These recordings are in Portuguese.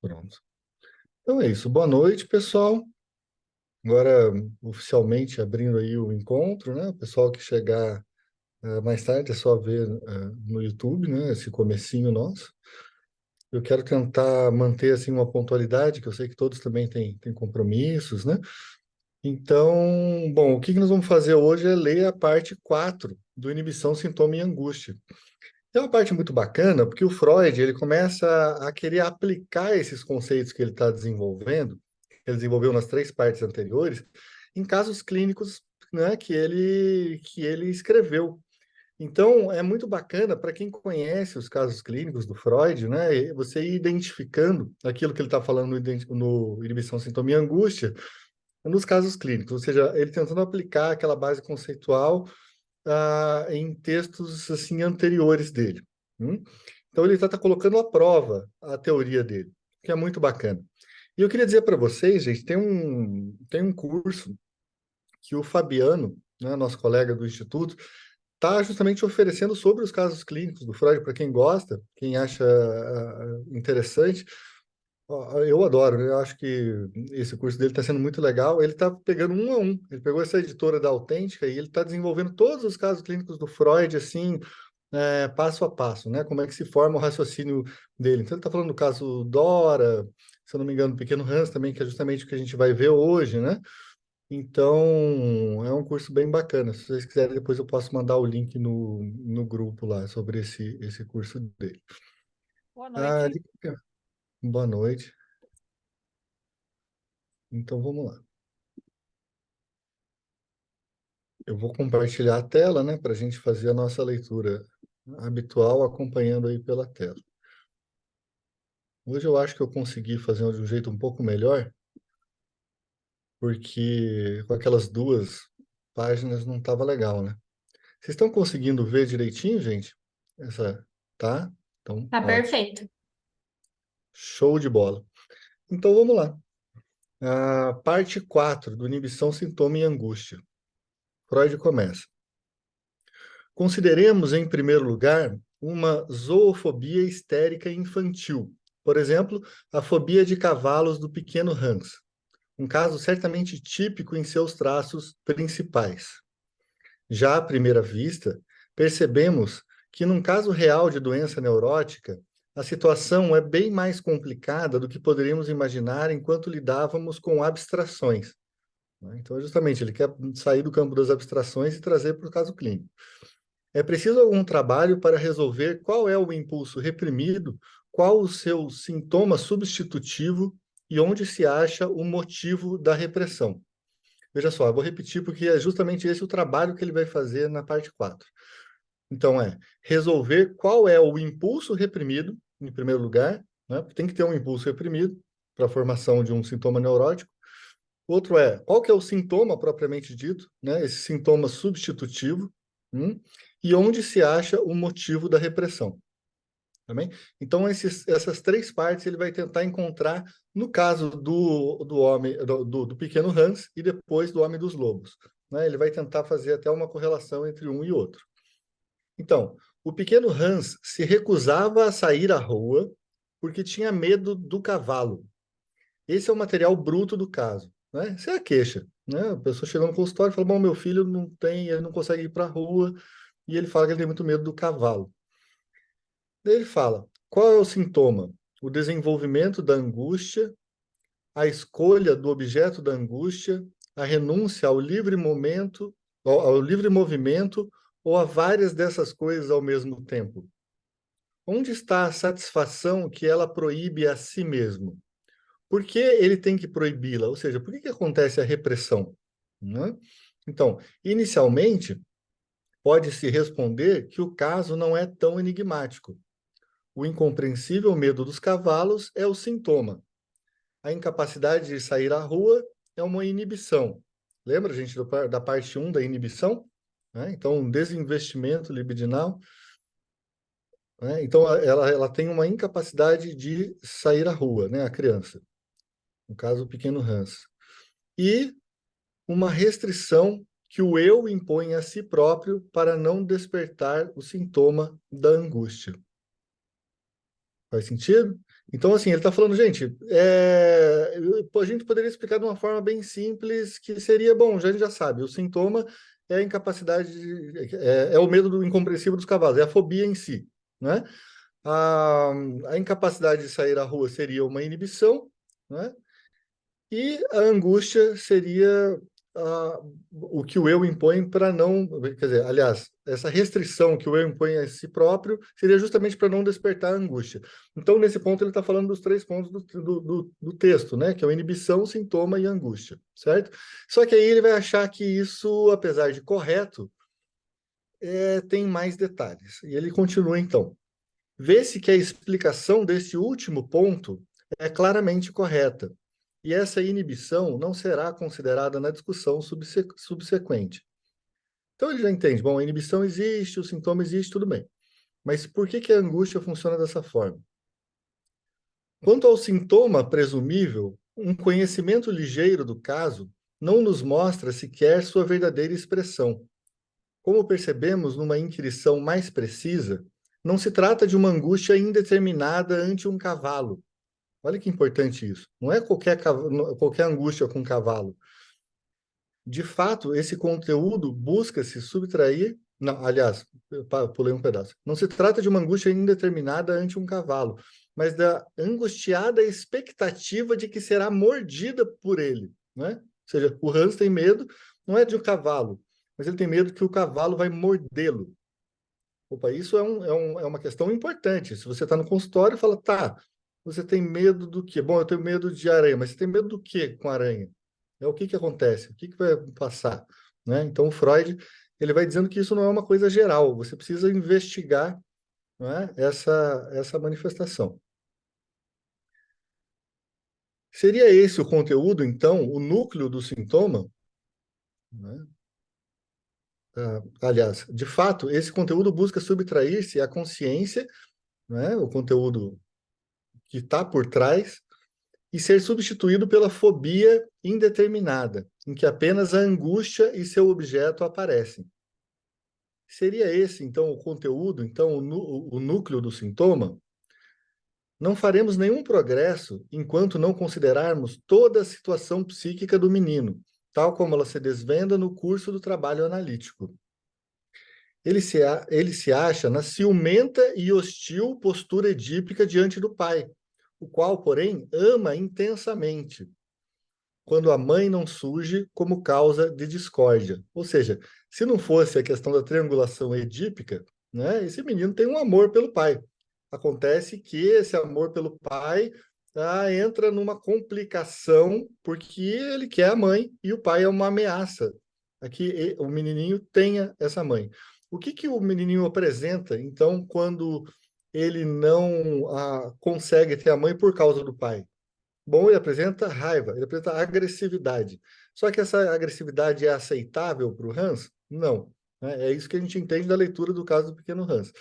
Pronto. Então é isso. Boa noite, pessoal. Agora, oficialmente abrindo aí o encontro, né? O pessoal que chegar mais tarde é só ver no YouTube, né? Esse comecinho nosso. Eu quero tentar manter assim uma pontualidade, que eu sei que todos também têm compromissos, né? Então, bom, o que nós vamos fazer hoje é ler a parte 4 do Inibição, Sintoma e Angústia. É uma parte muito bacana, porque o Freud ele começa a querer aplicar esses conceitos que ele está desenvolvendo, ele desenvolveu nas 3 partes anteriores, em casos clínicos, né, que ele escreveu. Então, é muito bacana para quem conhece os casos clínicos do Freud, né, você ir identificando aquilo que ele está falando no Inibição, Sintoma e Angústia, nos casos clínicos, ou seja, ele tentando aplicar aquela base conceitual em textos assim anteriores dele. Então ele está colocando à prova a teoria dele, que é muito bacana. E eu queria dizer para vocês, gente, tem um curso que o Fabiano, né, nosso colega do Instituto, está justamente oferecendo sobre os casos clínicos do Freud, para quem gosta, quem acha interessante. Eu adoro, eu acho que esse curso dele está sendo muito legal. Ele está pegando um a um. Ele pegou essa editora da Autêntica e ele está desenvolvendo todos os casos clínicos do Freud, assim, passo a passo, né? Como é que se forma o raciocínio dele. Então, ele está falando do caso Dora, se eu não me engano, do Pequeno Hans também, que é justamente o que a gente vai ver hoje, né? Então, é um curso bem bacana. Se vocês quiserem, depois eu posso mandar o link no grupo lá sobre esse curso dele. Boa Ah, noite. boa noite. Então, vamos lá. Eu vou compartilhar a tela, né, para a gente fazer a nossa leitura habitual, acompanhando aí pela tela. Hoje eu acho que eu consegui fazer de um jeito um pouco melhor, porque com aquelas 2 páginas não estava legal, né? Vocês estão conseguindo ver direitinho, gente? Tá? Então, Tá ótimo. perfeito. Show de bola. Então, vamos lá. A parte 4 do Inibição, Sintoma e Angústia. Freud começa. Consideremos, em primeiro lugar, uma zoofobia histérica infantil. Por exemplo, a fobia de cavalos do pequeno Hans. Um caso certamente típico em seus traços principais. Já à primeira vista, percebemos que, num caso real de doença neurótica, a situação é bem mais complicada do que poderíamos imaginar enquanto lidávamos com abstrações. Então, justamente, ele quer sair do campo das abstrações e trazer para o caso clínico. É preciso algum trabalho para resolver qual é o impulso reprimido, qual o seu sintoma substitutivo e onde se acha o motivo da repressão. Veja só, eu vou repetir porque é justamente esse o trabalho que ele vai fazer na parte 4. Então, resolver qual é o impulso reprimido, em primeiro lugar, né? Porque tem que ter um impulso reprimido para a formação de um sintoma neurótico. Outro qual que é o sintoma propriamente dito, né? Esse sintoma substitutivo, e onde se acha o motivo da repressão. Também? Então, essas 3 partes ele vai tentar encontrar no caso do homem, do pequeno Hans e depois do Homem dos Lobos. Né? Ele vai tentar fazer até uma correlação entre um e outro. Então, o pequeno Hans se recusava a sair à rua porque tinha medo do cavalo. Esse é o material bruto do caso. Né? Essa é a queixa. Né? A pessoa chegou no consultório e fala: bom, meu filho ele não consegue ir para a rua, e ele fala que ele tem muito medo do cavalo. Daí ele fala: qual é o sintoma? O desenvolvimento da angústia, a escolha do objeto da angústia, a renúncia ao livre momento, ao livre movimento, ou a várias dessas coisas ao mesmo tempo? Onde está a satisfação que ela proíbe a si mesmo? Por que ele tem que proibi-la? Ou seja, por que acontece a repressão? Né? Então, inicialmente, pode-se responder que o caso não é tão enigmático. O incompreensível medo dos cavalos é o sintoma. A incapacidade de sair à rua é uma inibição. Lembra, gente, da parte 1 da inibição? Então, um desinvestimento libidinal. Então, ela tem uma incapacidade de sair à rua, a criança. No caso, o pequeno Hans. E uma restrição que o eu impõe a si próprio para não despertar o sintoma da angústia. Faz sentido? Então, assim, ele está falando, gente, a gente poderia explicar de uma forma bem simples, que seria, bom, já a gente já sabe, o sintoma é a incapacidade, é o medo do incompreensível dos cavalos, é a fobia em si, né? A, a incapacidade de sair à rua seria uma inibição, né? E a angústia seria o que o eu impõe para não. Quer dizer, aliás, essa restrição que o eu impõe a si próprio seria justamente para não despertar a angústia. Então, nesse ponto, ele está falando dos três pontos do texto, né? Que é a inibição, sintoma e angústia, certo? Só que aí ele vai achar que isso, apesar de correto, tem mais detalhes. E ele continua, então. Vê-se que a explicação desse último ponto é claramente correta, e essa inibição não será considerada na discussão subsequente. Então ele já entende, bom, a inibição existe, o sintoma existe, tudo bem. Mas por que a angústia funciona dessa forma? Quanto ao sintoma presumível, um conhecimento ligeiro do caso não nos mostra sequer sua verdadeira expressão. Como percebemos numa inquirição mais precisa, não se trata de uma angústia indeterminada ante um cavalo. Olha que importante isso. Não é qualquer angústia com cavalo. De fato, esse conteúdo busca se subtrair. Não, aliás, eu pulei um pedaço. Não se trata de uma angústia indeterminada ante um cavalo, mas da angustiada expectativa de que será mordida por ele, né? Ou seja, o Hans tem medo, não é de um cavalo, mas ele tem medo que o cavalo vai mordê-lo. Opa, isso é uma questão importante. Se você está no consultório e fala, tá, você tem medo do quê? Bom, eu tenho medo de aranha, mas você tem medo do quê com aranha? É o que que acontece? O que que vai passar? Né? Então, o Freud, ele vai dizendo que isso não é uma coisa geral. Você precisa investigar, né, essa manifestação. Seria esse o conteúdo, então, o núcleo do sintoma? Né? Aliás, de fato, esse conteúdo busca subtrair-se à consciência, né, o conteúdo que está por trás, e ser substituído pela fobia indeterminada, em que apenas a angústia e seu objeto aparecem. Seria esse, então, o conteúdo, então, o núcleo do sintoma? Não faremos nenhum progresso enquanto não considerarmos toda a situação psíquica do menino, tal como ela se desvenda no curso do trabalho analítico. Ele se acha na ciumenta e hostil postura edípica diante do pai, o qual, porém, ama intensamente, quando a mãe não surge como causa de discórdia. Ou seja, se não fosse a questão da triangulação edípica, né, esse menino tem um amor pelo pai. Acontece que esse amor pelo pai entra numa complicação porque ele quer a mãe e o pai é uma ameaça a que o menininho tenha essa mãe. O que que o menininho apresenta, então, quando ele não consegue ter a mãe por causa do pai? Bom, ele apresenta raiva, ele apresenta agressividade. Só que essa agressividade é aceitável para o Hans? Não. Né? É isso que a gente entende da leitura do caso do pequeno Hans.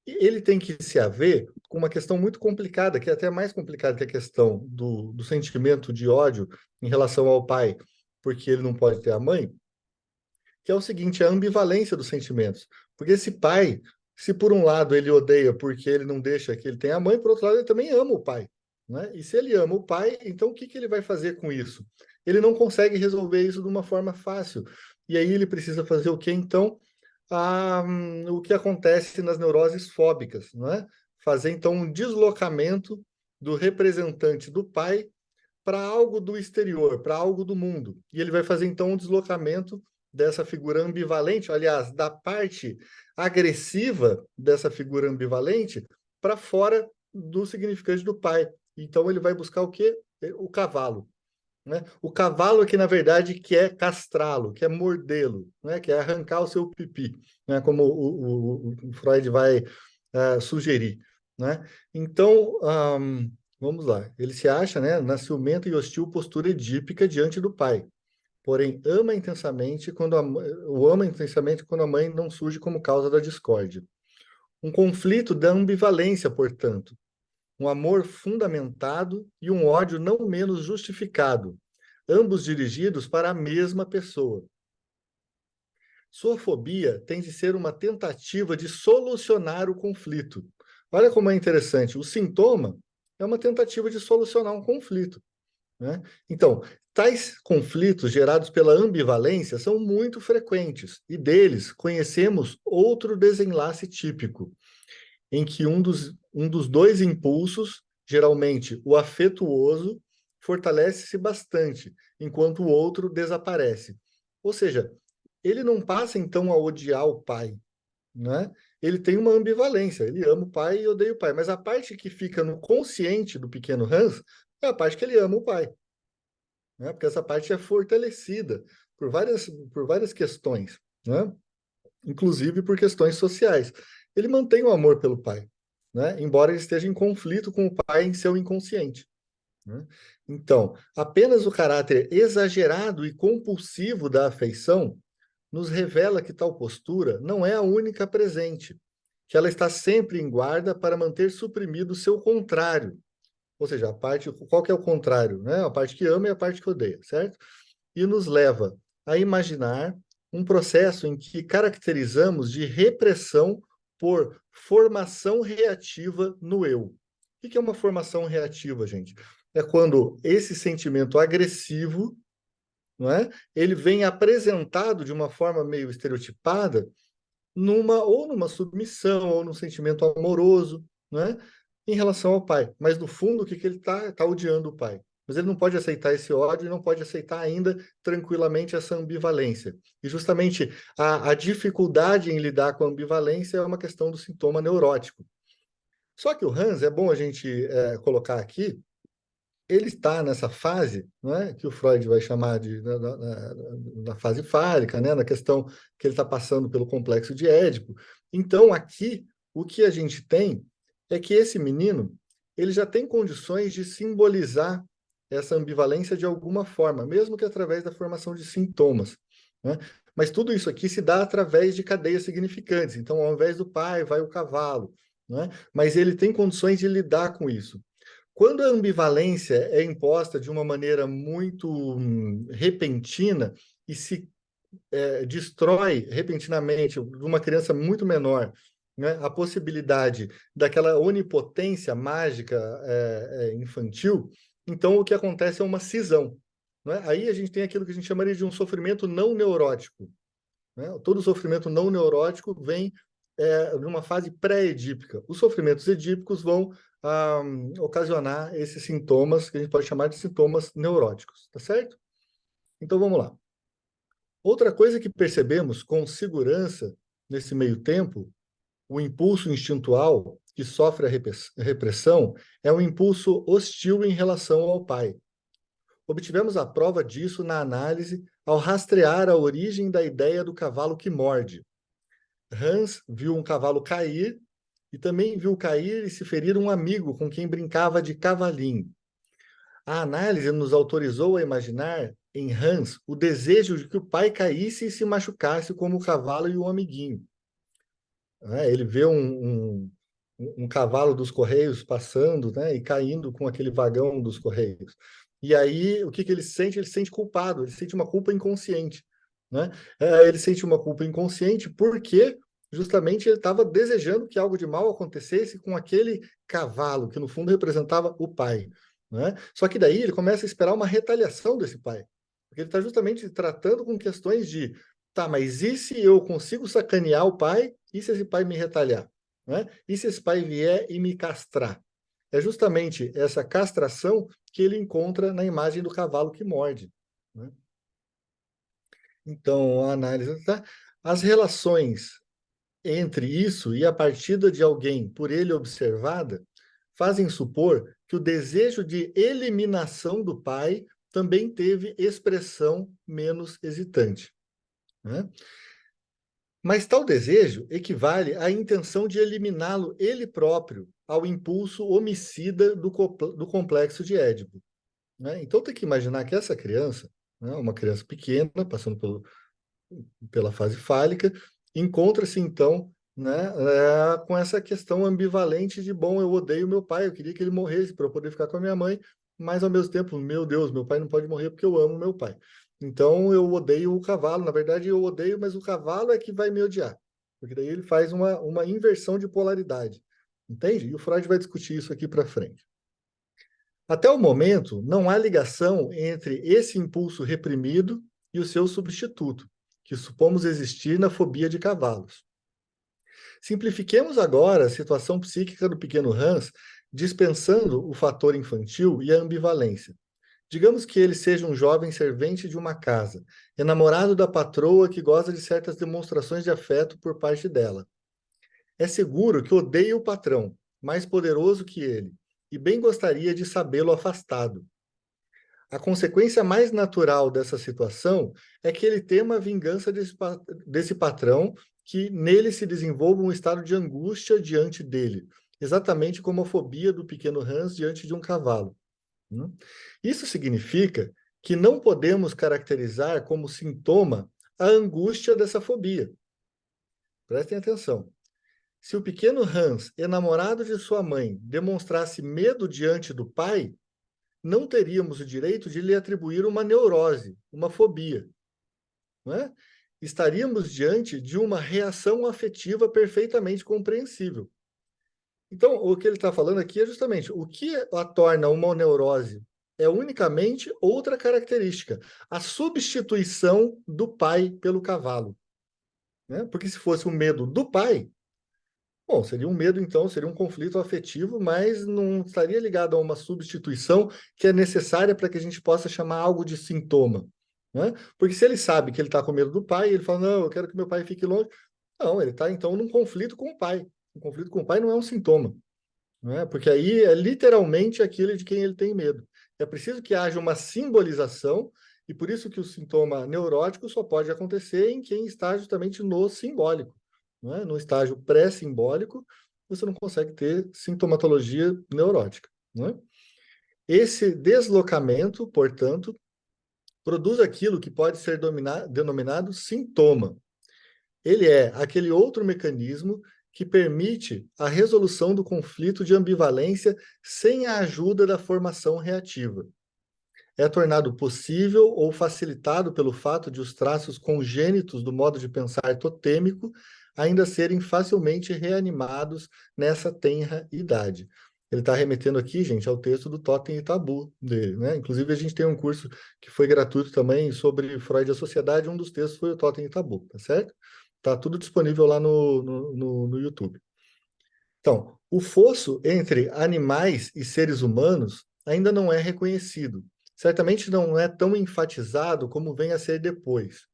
E ele tem que se haver com uma questão muito complicada, que é até mais complicada que a questão do sentimento de ódio em relação ao pai, porque ele não pode ter a mãe, que é o seguinte, a ambivalência dos sentimentos. Porque esse pai, se por um lado ele odeia porque ele não deixa que ele tenha a mãe, por outro lado ele também ama o pai. Né? E se ele ama o pai, então o que que ele vai fazer com isso? Ele não consegue resolver isso de uma forma fácil. E aí ele precisa fazer o quê, então? O que acontece nas neuroses fóbicas, não é? Fazer, então, um deslocamento do representante do pai para algo do exterior, para algo do mundo. E ele vai fazer, então, um deslocamento dessa figura ambivalente, aliás, da parte agressiva dessa figura ambivalente para fora do significante do pai. Então, ele vai buscar o quê? O cavalo. Né? O cavalo é que, na verdade, quer castrá-lo, quer mordê-lo, né? Quer arrancar o seu pipi, né? Como o Freud vai sugerir. Né? Então, vamos lá. Ele se acha, né, na ciumenta e hostil postura edípica diante do pai. Porém, o ama intensamente quando a mãe não surge como causa da discórdia. Um conflito da ambivalência, portanto, um amor fundamentado e um ódio não menos justificado, ambos dirigidos para a mesma pessoa. Sua fobia tem de ser uma tentativa de solucionar o conflito. Olha como é interessante. O sintoma é uma tentativa de solucionar um conflito, né? Então, tais conflitos gerados pela ambivalência são muito frequentes, e deles conhecemos outro desenlace típico, em que um dos dois impulsos, geralmente o afetuoso, fortalece-se bastante, enquanto o outro desaparece. Ou seja, ele não passa então a odiar o pai, né? Ele tem uma ambivalência, ele ama o pai e odeia o pai, mas a parte que fica no consciente do pequeno Hans é a parte que ele ama o pai, né? Porque essa parte é fortalecida por várias questões, né? Inclusive por questões sociais. Ele mantém o amor pelo pai, né? Embora ele esteja em conflito com o pai em seu inconsciente, né? Então, apenas o caráter exagerado e compulsivo da afeição nos revela que tal postura não é a única presente, que ela está sempre em guarda para manter suprimido o seu contrário. Ou seja, qual que é o contrário, né? A parte que ama e a parte que odeia, certo? E nos leva a imaginar um processo em que caracterizamos de repressão por formação reativa no eu. O que é uma formação reativa, gente? É quando esse sentimento agressivo, não é? Ele vem apresentado de uma forma meio estereotipada ou numa submissão, ou num sentimento amoroso, né, em relação ao pai. Mas, no fundo, o que ele está? Tá odiando o pai. Mas ele não pode aceitar esse ódio e não pode aceitar ainda tranquilamente essa ambivalência. E justamente a dificuldade em lidar com a ambivalência é uma questão do sintoma neurótico. Só que o Hans, é bom a gente colocar aqui, ele está nessa fase, né, que o Freud vai chamar de na fase fálica, né, na questão que ele está passando pelo complexo de Édipo. Então, aqui, o que a gente tem é que esse menino ele já tem condições de simbolizar essa ambivalência de alguma forma, mesmo que através da formação de sintomas, né? Mas tudo isso aqui se dá através de cadeias significantes. Então, ao invés do pai, vai o cavalo, né? Mas ele tem condições de lidar com isso. Quando a ambivalência é imposta de uma maneira muito repentina e se destrói repentinamente de uma criança muito menor, né, a possibilidade daquela onipotência mágica infantil, então o que acontece é uma cisão, né? Aí a gente tem aquilo que a gente chamaria de um sofrimento não neurótico, né? Todo sofrimento não neurótico vem numa fase pré-edípica. Os sofrimentos edípicos vão ocasionar esses sintomas que a gente pode chamar de sintomas neuróticos, tá certo? Então vamos lá. Outra coisa que percebemos com segurança nesse meio tempo, o impulso instintual que sofre a repressão é um impulso hostil em relação ao pai. Obtivemos a prova disso na análise ao rastrear a origem da ideia do cavalo que morde. Hans viu um cavalo cair e também viu cair e se ferir um amigo com quem brincava de cavalinho. A análise nos autorizou a imaginar em Hans o desejo de que o pai caísse e se machucasse como o cavalo e o amiguinho. Ele vê um cavalo dos Correios passando, né, e caindo com aquele vagão dos Correios. E aí, o que ele sente? Ele se sente culpado, ele sente uma culpa inconsciente, né? Ele sente uma culpa inconsciente porque justamente ele estava desejando que algo de mal acontecesse com aquele cavalo, que no fundo representava o pai, né? Só que daí ele começa a esperar uma retaliação desse pai, porque ele está justamente tratando com questões de, tá, mas e se eu consigo sacanear o pai? E se esse pai me retaliar? Né? E se esse pai vier e me castrar? É justamente essa castração que ele encontra na imagem do cavalo que morde, né? Então, a análise, tá? As relações entre isso e a partida de alguém por ele observada fazem supor que o desejo de eliminação do pai também teve expressão menos hesitante, né? Mas tal desejo equivale à intenção de eliminá-lo ele próprio, ao impulso homicida do complexo de Édipo, né? Então tem que imaginar que essa criança, né, uma criança pequena, passando pela fase fálica, encontra-se então, né, com essa questão ambivalente de, bom, eu odeio meu pai, eu queria que ele morresse para eu poder ficar com a minha mãe, mas ao mesmo tempo, meu Deus, meu pai não pode morrer porque eu amo meu pai. Então eu odeio o cavalo, na verdade eu odeio, mas o cavalo é que vai me odiar, porque daí ele faz uma inversão de polaridade, entende? E o Freud vai discutir isso aqui para frente. Até o momento, não há ligação entre esse impulso reprimido e o seu substituto, que supomos existir na fobia de cavalos. Simplifiquemos agora a situação psíquica do pequeno Hans, dispensando o fator infantil e a ambivalência. Digamos que ele seja um jovem servente de uma casa, enamorado da patroa que goza de certas demonstrações de afeto por parte dela. É seguro que odeia o patrão, mais poderoso que ele, e bem gostaria de sabê-lo afastado. A consequência mais natural dessa situação é que ele tema a vingança desse patrão, que nele se desenvolva um estado de angústia diante dele, exatamente como a fobia do pequeno Hans diante de um cavalo. Isso significa que não podemos caracterizar como sintoma a angústia dessa fobia. Prestem atenção. Se o pequeno Hans, enamorado de sua mãe, demonstrasse medo diante do pai, não teríamos o direito de lhe atribuir uma neurose, uma fobia. Não é? Estaríamos diante de uma reação afetiva perfeitamente compreensível. Então, o que ele está falando aqui é justamente o que a torna uma neurose é unicamente outra característica, a substituição do pai pelo cavalo. Né? Porque se fosse o medo do pai, bom, seria um medo, então, seria um conflito afetivo, mas não estaria ligado a uma substituição que é necessária para que a gente possa chamar algo de sintoma. Né? Porque se ele sabe que ele está com medo do pai, ele fala, não, eu quero que meu pai fique longe. Não, ele está, então, num conflito com o pai. Um conflito com o pai não é um sintoma. Não é? Porque aí é literalmente aquilo de quem ele tem medo. É preciso que haja uma simbolização, e por isso que o sintoma neurótico só pode acontecer em quem está justamente no simbólico. Não é? No estágio pré-simbólico, você não consegue ter sintomatologia neurótica. Não é? Esse deslocamento, portanto, produz aquilo que pode ser denominado sintoma. Ele é aquele outro mecanismo que permite a resolução do conflito de ambivalência sem a ajuda da formação reativa. É tornado possível ou facilitado pelo fato de os traços congênitos do modo de pensar totêmico ainda serem facilmente reanimados nessa tenra idade. Ele está remetendo aqui, gente, ao texto do Totem e Tabu dele, né? Inclusive, a gente tem um curso que foi gratuito também sobre Freud e a sociedade, um dos textos foi o Totem e Tabu, tá certo? Tá tudo disponível lá no YouTube. Então, o fosso entre animais e seres humanos ainda não é reconhecido. Certamente não é tão enfatizado como vem a ser depois.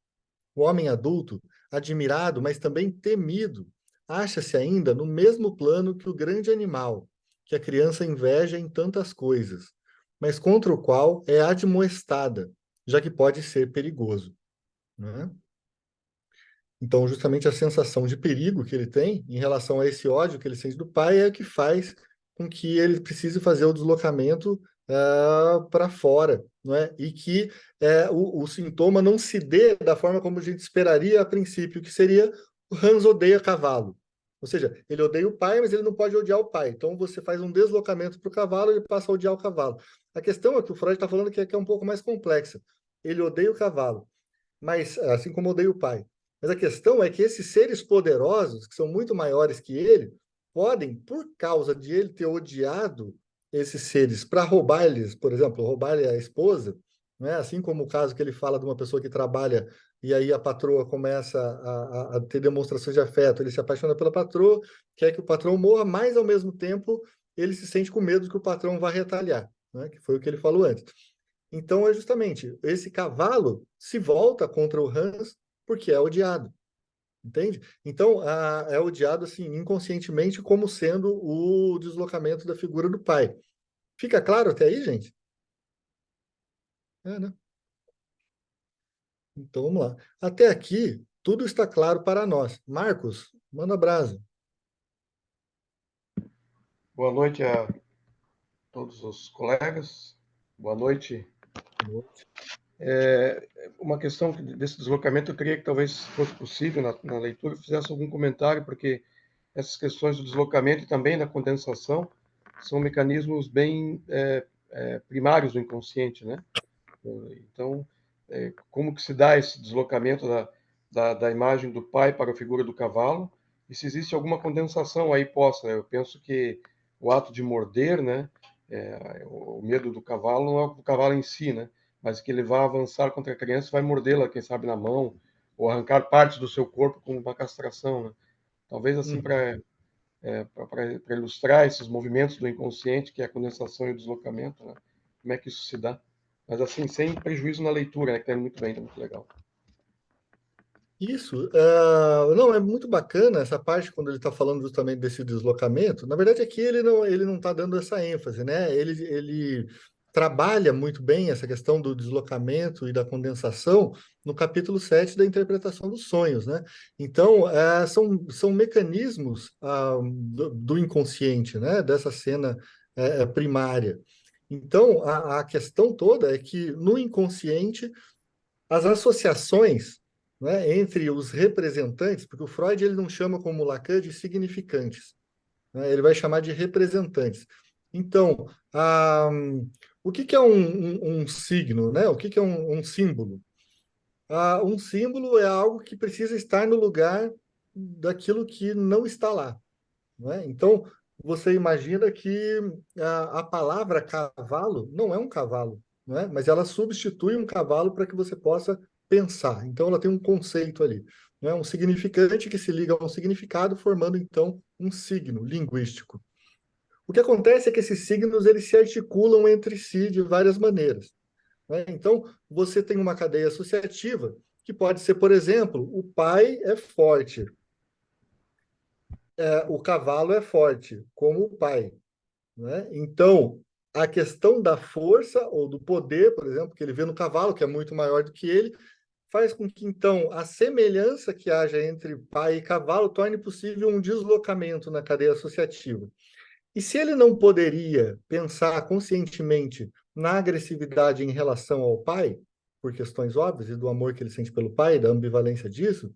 O homem adulto, admirado, mas também temido, acha-se ainda no mesmo plano que o grande animal, que a criança inveja em tantas coisas, mas contra o qual é admoestada, já que pode ser perigoso. Né? Então, justamente a sensação de perigo que ele tem em relação a esse ódio que ele sente do pai é o que faz com que ele precise fazer o deslocamento para fora, não é? E que o sintoma não se dê da forma como a gente esperaria a princípio, que seria o Hans odeia cavalo. Ou seja, ele odeia o pai, mas ele não pode odiar o pai. Então você faz um deslocamento para o cavalo e ele passa a odiar o cavalo. A questão é que o Freud está falando que é um pouco mais complexa. Ele odeia o cavalo, mas assim como odeia o pai. Mas a questão é que esses seres poderosos, que são muito maiores que ele, podem, por causa de ele ter odiado esses seres para roubar-lhes, por exemplo, roubar-lhe a esposa, né? Assim como o caso que ele fala de uma pessoa que trabalha e aí a patroa começa a ter demonstrações de afeto, ele se apaixona pela patroa, quer que o patrão morra, mas ao mesmo tempo ele se sente com medo que o patrão vá retaliar, né? Que foi o que ele falou antes. Então é justamente esse cavalo se volta contra o Hans porque é odiado, entende? Então é odiado assim inconscientemente como sendo o deslocamento da figura do pai. Fica claro até aí, gente? É, né? Então vamos lá. Até aqui tudo está claro para nós. Marcos, manda brasa. Boa noite a todos os colegas. Boa noite. Uma questão desse deslocamento, eu queria que talvez fosse possível na leitura, fizesse algum comentário, porque essas questões do deslocamento e também da condensação são mecanismos bem primários do inconsciente, né? Então, como que se dá esse deslocamento da imagem do pai para a figura do cavalo, e se existe alguma condensação aí posta, né? Eu penso que o ato de morder, né, O medo do cavalo não é o cavalo em si, né? Mas que ele vai avançar contra a criança e vai mordê-la, quem sabe, na mão, ou arrancar partes do seu corpo como uma castração, né? Talvez assim Uhum. para ilustrar esses movimentos do inconsciente, que é a condensação e o deslocamento, né? Como é que isso se dá? Mas assim, sem prejuízo na leitura, né? Que está muito bem, está muito legal. Isso, não, é muito bacana essa parte quando ele está falando justamente desse deslocamento. Na verdade, aqui ele não está dando essa ênfase, né? Ele trabalha muito bem essa questão do deslocamento e da condensação no capítulo 7 da interpretação dos sonhos, né? Então, são mecanismos do inconsciente, né? Dessa cena primária. Então, a questão toda é que no inconsciente as associações, né, entre os representantes, porque o Freud ele não chama como Lacan de significantes, né, ele vai chamar de representantes. Então, o que é um signo, né? O que é um símbolo? Um símbolo é algo que precisa estar no lugar daquilo que não está lá, não é? Então, você imagina que a palavra cavalo não é um cavalo, não é? Mas ela substitui um cavalo para que você possa pensar. Então, ela tem um conceito ali, não é? Um significante que se liga a um significado, formando, então, um signo linguístico. O que acontece é que esses signos eles se articulam entre si de várias maneiras, né? Então, você tem uma cadeia associativa que pode ser, por exemplo, o pai é forte, o cavalo é forte, como o pai, né? Então, a questão da força ou do poder, por exemplo, que ele vê no cavalo, que é muito maior do que ele, faz com que, então, a semelhança que haja entre pai e cavalo torne possível um deslocamento na cadeia associativa. E se ele não poderia pensar conscientemente na agressividade em relação ao pai, por questões óbvias, e do amor que ele sente pelo pai, da ambivalência disso,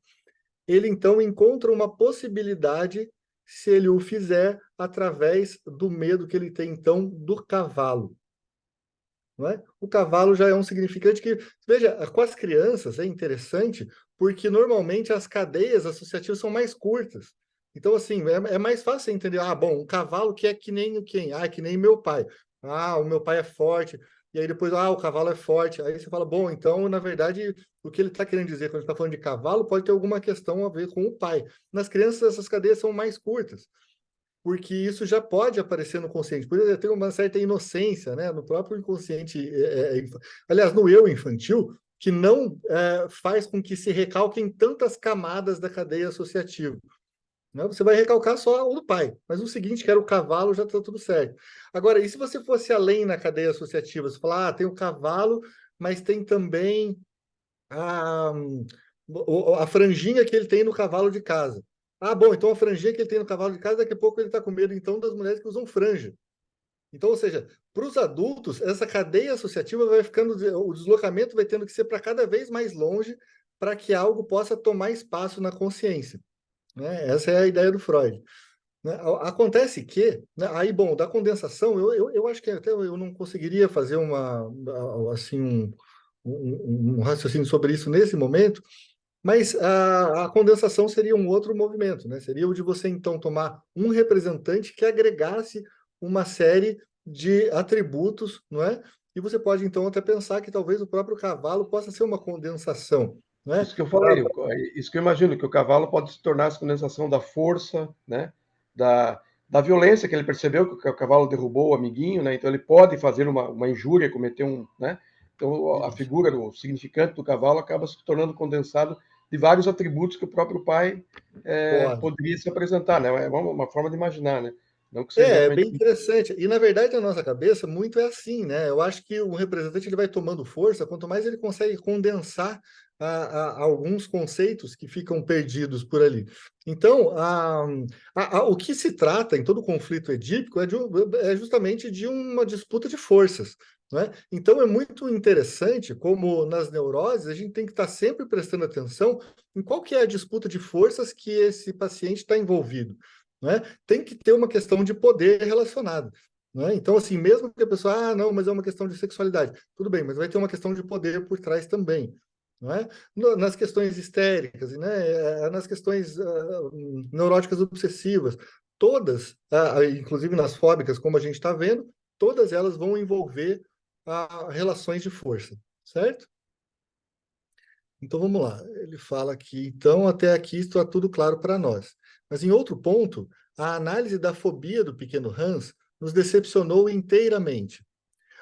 ele então encontra uma possibilidade se ele o fizer através do medo que ele tem então do cavalo, não é? O cavalo já é um significante que, veja, com as crianças é interessante porque normalmente as cadeias associativas são mais curtas. Então, assim, é mais fácil você entender. Ah, bom, um cavalo que é que nem o quem? Ah, é que nem meu pai. Ah, o meu pai é forte. E aí depois, o cavalo é forte. Aí você fala, bom, então, na verdade, o que ele está querendo dizer quando está falando de cavalo pode ter alguma questão a ver com o pai. Nas crianças, essas cadeias são mais curtas porque isso já pode aparecer no consciente. Por exemplo, tem uma certa inocência, né, no próprio inconsciente, aliás, no eu infantil, que não faz com que se recalquem tantas camadas da cadeia associativa. Né? Você vai recalcar só o do pai, mas o seguinte, que era o cavalo, já está tudo certo. Agora, e se você fosse além na cadeia associativa? Você falar, tem o cavalo, mas tem também a, a franjinha que ele tem no cavalo de casa. Ah, bom, então a franjinha que ele tem no cavalo de casa, daqui a pouco ele está com medo, então, das mulheres que usam franja. Então, ou seja, para os adultos, essa cadeia associativa vai ficando, o deslocamento vai tendo que ser para cada vez mais longe para que algo possa tomar espaço na consciência. Né? Essa é a ideia do Freud. Né? Acontece que, né, aí, bom, da condensação, eu acho que até eu não conseguiria fazer assim, um raciocínio sobre isso nesse momento, mas a condensação seria um outro movimento, né? Seria o de você, então, tomar um representante que agregasse uma série de atributos, não é? E você pode, então, até pensar que talvez o próprio cavalo possa ser uma condensação, né? Isso que eu falei, isso que eu imagino, que o cavalo pode se tornar essa condensação da força, né? Da violência que ele percebeu que o cavalo derrubou o amiguinho, né? Então ele pode fazer uma injúria, cometer um, né? Então a Isso. figura, o significante do cavalo acaba se tornando condensado de vários atributos que o próprio pai Pode. poderia se apresentar, né? É uma forma de imaginar, né? Não que seja É realmente. bem interessante. E, na verdade, na nossa cabeça, muito é assim, né? Eu acho que o representante ele vai tomando força, quanto mais ele consegue condensar alguns conceitos que ficam perdidos por ali. Então, o que se trata em todo conflito edípico é justamente de uma disputa de forças. Né? Então, é muito interessante como nas neuroses a gente tem que estar sempre prestando atenção em qual que é a disputa de forças que esse paciente está envolvido. Né? Tem que ter uma questão de poder relacionada. Né? Então, assim, mesmo que a pessoa, não, mas é uma questão de sexualidade, tudo bem, mas vai ter uma questão de poder por trás também. Não é? Nas questões histéricas, né? Nas questões neuróticas obsessivas, todas, inclusive nas fóbicas, como a gente está vendo, todas elas vão envolver relações de força, certo? Então vamos lá, ele fala aqui, então até aqui está tudo claro para nós. Mas em outro ponto, a análise da fobia do pequeno Hans nos decepcionou inteiramente.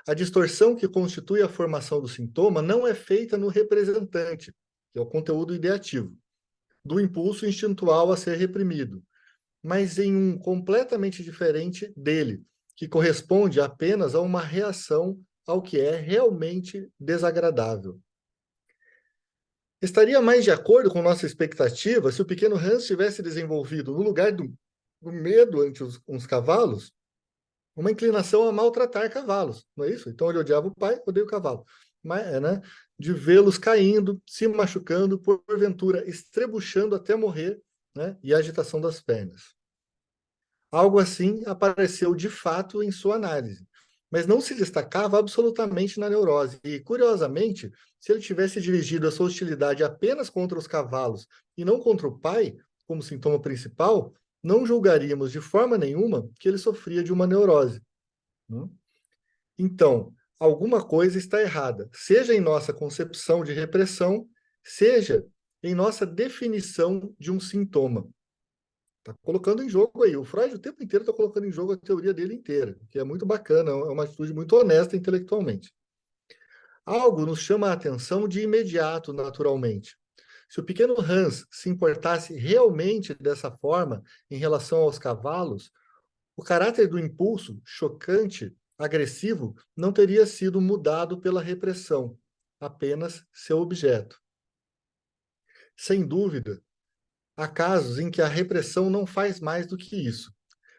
A distorção que constitui a formação do sintoma não é feita no representante, que é o conteúdo ideativo, do impulso instintual a ser reprimido, mas em um completamente diferente dele, que corresponde apenas a uma reação ao que é realmente desagradável. Estaria mais de acordo com nossa expectativa se o pequeno Hans tivesse desenvolvido, no lugar do medo ante os cavalos, uma inclinação a maltratar cavalos, não é isso? Então ele odiava o pai, odeia o cavalo. Mas, né, de vê-los caindo, se machucando, porventura estrebuchando até morrer, né, e a agitação das pernas. Algo assim apareceu de fato em sua análise, mas não se destacava absolutamente na neurose. E, curiosamente, se ele tivesse dirigido a sua hostilidade apenas contra os cavalos e não contra o pai, como sintoma principal, não julgaríamos de forma nenhuma que ele sofria de uma neurose. Então, alguma coisa está errada, seja em nossa concepção de repressão, seja em nossa definição de um sintoma. Está colocando em jogo aí. O Freud o tempo inteiro está colocando em jogo a teoria dele inteira, que é muito bacana, é uma atitude muito honesta intelectualmente. Algo nos chama a atenção de imediato, naturalmente. Se o pequeno Hans se importasse realmente dessa forma em relação aos cavalos, o caráter do impulso, chocante, agressivo, não teria sido mudado pela repressão, apenas seu objeto. Sem dúvida, há casos em que a repressão não faz mais do que isso,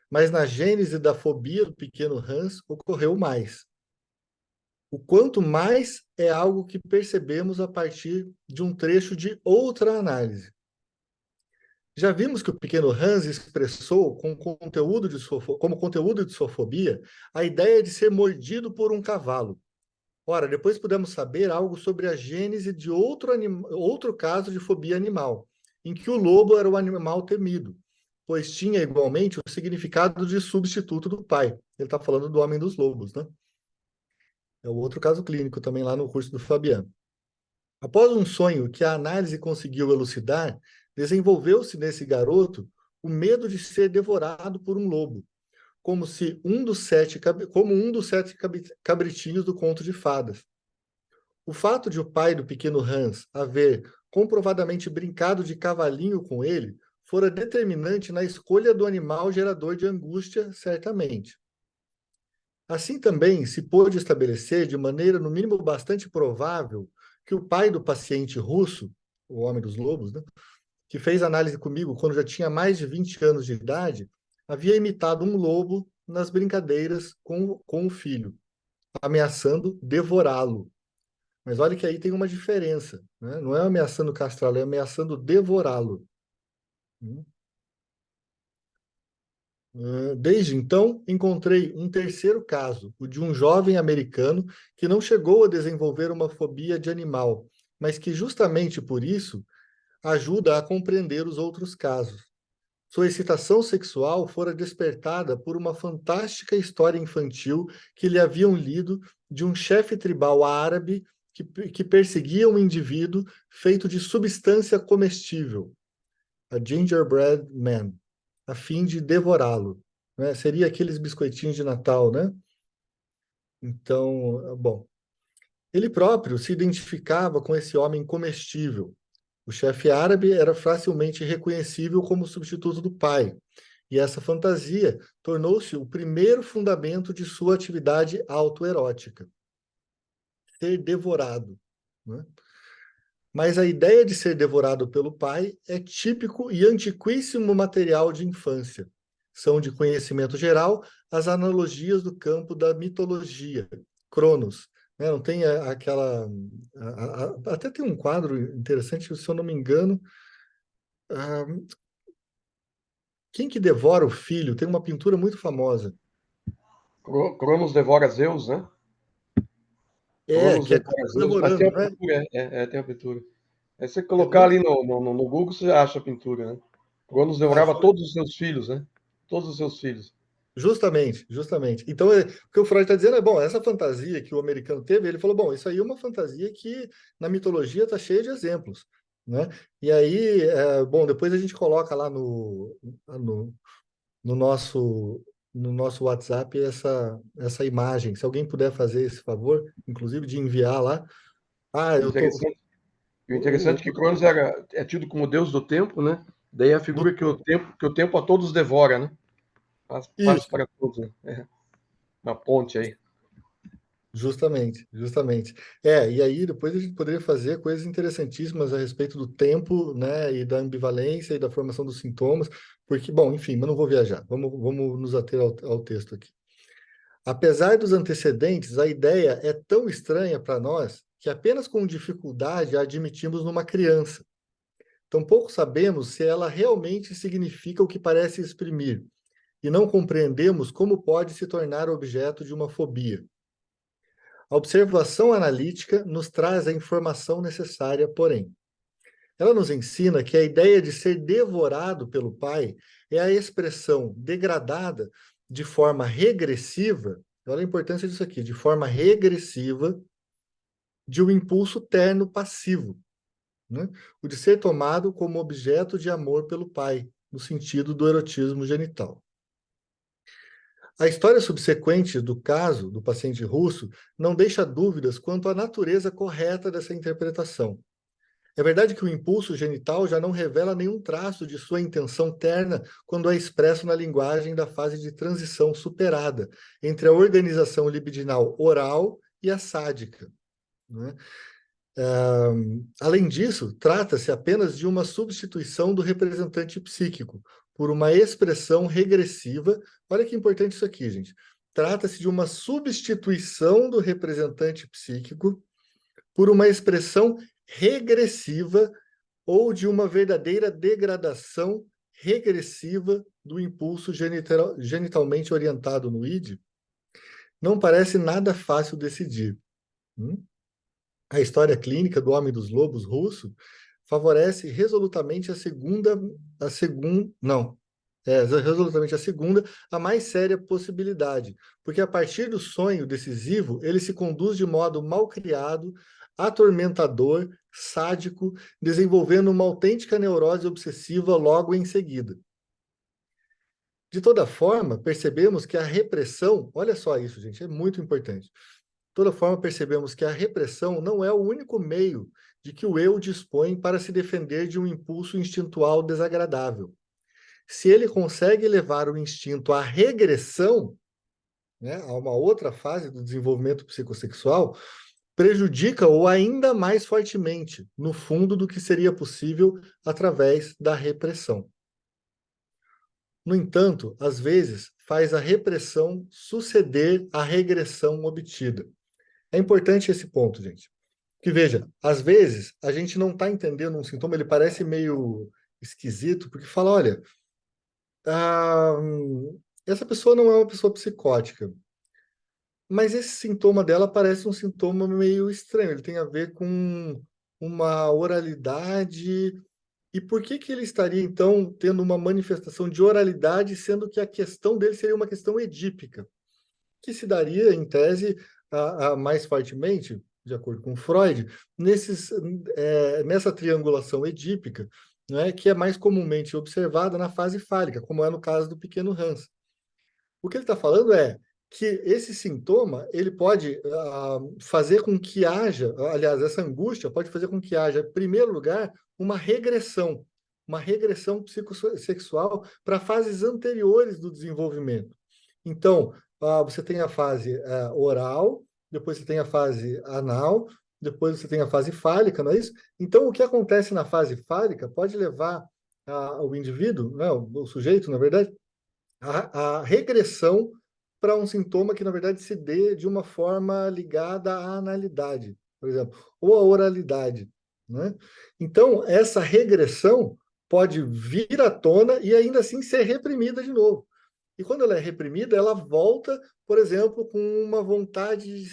mas na gênese da fobia do pequeno Hans ocorreu mais. O quanto mais é algo que percebemos a partir de um trecho de outra análise. Já vimos que o pequeno Hans expressou como conteúdo de sua fobia a ideia de ser mordido por um cavalo. Ora, depois pudemos saber algo sobre a gênese de outro caso de fobia animal, em que o lobo era o animal temido, pois tinha igualmente o significado de substituto do pai. Ele está falando do Homem dos Lobos, né? É o outro caso clínico também lá no curso do Fabiano. Após um sonho que a análise conseguiu elucidar, desenvolveu-se nesse garoto o medo de ser devorado por um lobo, como um dos sete cabritinhos do conto de fadas. O fato de o pai do pequeno Hans haver comprovadamente brincado de cavalinho com ele fora determinante na escolha do animal gerador de angústia, certamente. Assim também se pôde estabelecer, de maneira no mínimo bastante provável, que o pai do paciente russo, o Homem dos Lobos, né, que fez análise comigo quando já tinha mais de 20 anos de idade, havia imitado um lobo nas brincadeiras com o filho, ameaçando devorá-lo. Mas olha que aí tem uma diferença, né? Não é ameaçando castrá-lo, é ameaçando devorá-lo. Desde então, encontrei um terceiro caso, o de um jovem americano que não chegou a desenvolver uma fobia de animal, mas que justamente por isso ajuda a compreender os outros casos. Sua excitação sexual fora despertada por uma fantástica história infantil que lhe haviam lido de um chefe tribal árabe que perseguia um indivíduo feito de substância comestível, a gingerbread man, a fim de devorá-lo. Né? Seria aqueles biscoitinhos de Natal, né? Então, bom, ele próprio se identificava com esse homem comestível. O chefe árabe era facilmente reconhecível como substituto do pai, e essa fantasia tornou-se o primeiro fundamento de sua atividade autoerótica. Ser devorado. Né? Mas a ideia de ser devorado pelo pai é típico e antiquíssimo material de infância. São de conhecimento geral as analogias do campo da mitologia, Cronos. Né? Não tem aquela... até tem um quadro interessante, se eu não me engano, quem que devora o filho? Tem uma pintura muito famosa. Cronos devora Zeus, né? Cronos Que é devora Cronos Zeus, mas tem devorando, a né? pintura, tem a pintura. Aí você É colocar muito... ali no Google, você acha a pintura, né? Cronos Ah, devorava todos os seus filhos, né? Todos os seus filhos. Justamente, justamente. Então, o que o Freud está dizendo é, bom, essa fantasia que o americano teve, ele falou, bom, isso aí é uma fantasia que na mitologia está cheia de exemplos, né? E aí, bom, depois a gente coloca lá no, no nosso no nosso WhatsApp essa imagem. Se alguém puder fazer esse favor, inclusive de enviar lá. Ah, O eu tô interessante, o o, interessante é que Cronos é tido como deus do tempo, né? Daí a do figura que o tempo a todos devora, né? Paz isso. para todos, né? Uma ponte aí. Justamente, justamente. E aí depois a gente poderia fazer coisas interessantíssimas a respeito do tempo, né, e da ambivalência e da formação dos sintomas, porque, bom, enfim, mas não vou viajar. Vamos nos ater ao texto aqui. Apesar dos antecedentes, a ideia é tão estranha para nós que apenas com dificuldade a admitimos numa criança. Tampouco sabemos se ela realmente significa o que parece exprimir, e não compreendemos como pode se tornar objeto de uma fobia. A observação analítica nos traz a informação necessária, porém. Ela nos ensina que a ideia de ser devorado pelo pai é a expressão degradada de forma regressiva, olha a importância disso aqui, de forma regressiva de um impulso terno passivo, né? O de ser tomado como objeto de amor pelo pai, no sentido do erotismo genital. A história subsequente do caso do paciente russo não deixa dúvidas quanto à natureza correta dessa interpretação. É verdade que o impulso genital já não revela nenhum traço de sua intenção terna quando é expresso na linguagem da fase de transição superada entre a organização libidinal oral e a sádica, né? Além disso, trata-se apenas de uma substituição do representante psíquico por uma expressão regressiva. Olha que importante isso aqui, gente. Trata-se de uma substituição do representante psíquico por uma expressão regressiva ou de uma verdadeira degradação regressiva do impulso genitalmente orientado no id. Não parece nada fácil decidir. A história clínica do Homem dos Lobos russo favorece resolutamente resolutamente a segunda, a mais séria possibilidade, porque a partir do sonho decisivo, ele se conduz de modo malcriado, atormentador, sádico, desenvolvendo uma autêntica neurose obsessiva logo em seguida. De toda forma, percebemos que a repressão, olha só isso, gente, é muito importante. De toda forma, percebemos que a repressão não é o único meio de que o eu dispõe para se defender de um impulso instintual desagradável. Se ele consegue levar o instinto à regressão, né, a uma outra fase do desenvolvimento psicossexual, prejudica-o ainda mais fortemente, no fundo do que seria possível através da repressão. No entanto, às vezes, faz a repressão suceder à regressão obtida. É importante esse ponto, gente. Que veja, às vezes a gente não está entendendo um sintoma, ele parece meio esquisito, porque fala, olha, ah, essa pessoa não é uma pessoa psicótica, mas esse sintoma dela parece um sintoma meio estranho, ele tem a ver com uma oralidade. E por que que ele estaria, então, tendo uma manifestação de oralidade, sendo que a questão dele seria uma questão edípica, que se daria, em tese, mais fortemente, de acordo com Freud, nessa triangulação edípica, né, que é mais comumente observada na fase fálica, como é no caso do pequeno Hans. O que ele está falando é que esse sintoma ele pode fazer com que haja, aliás, essa angústia pode fazer com que haja, em primeiro lugar, uma regressão psicossexual para fases anteriores do desenvolvimento. Então, você tem a fase oral, depois você tem a fase anal, depois você tem a fase fálica, não é isso? Então, o que acontece na fase fálica pode levar o indivíduo, né, o sujeito, na verdade, a regressão para um sintoma que, na verdade, se dê de uma forma ligada à analidade, por exemplo, ou à oralidade, né? Então, essa regressão pode vir à tona e ainda assim ser reprimida de novo. E quando ela é reprimida, ela volta, por exemplo, com uma vontade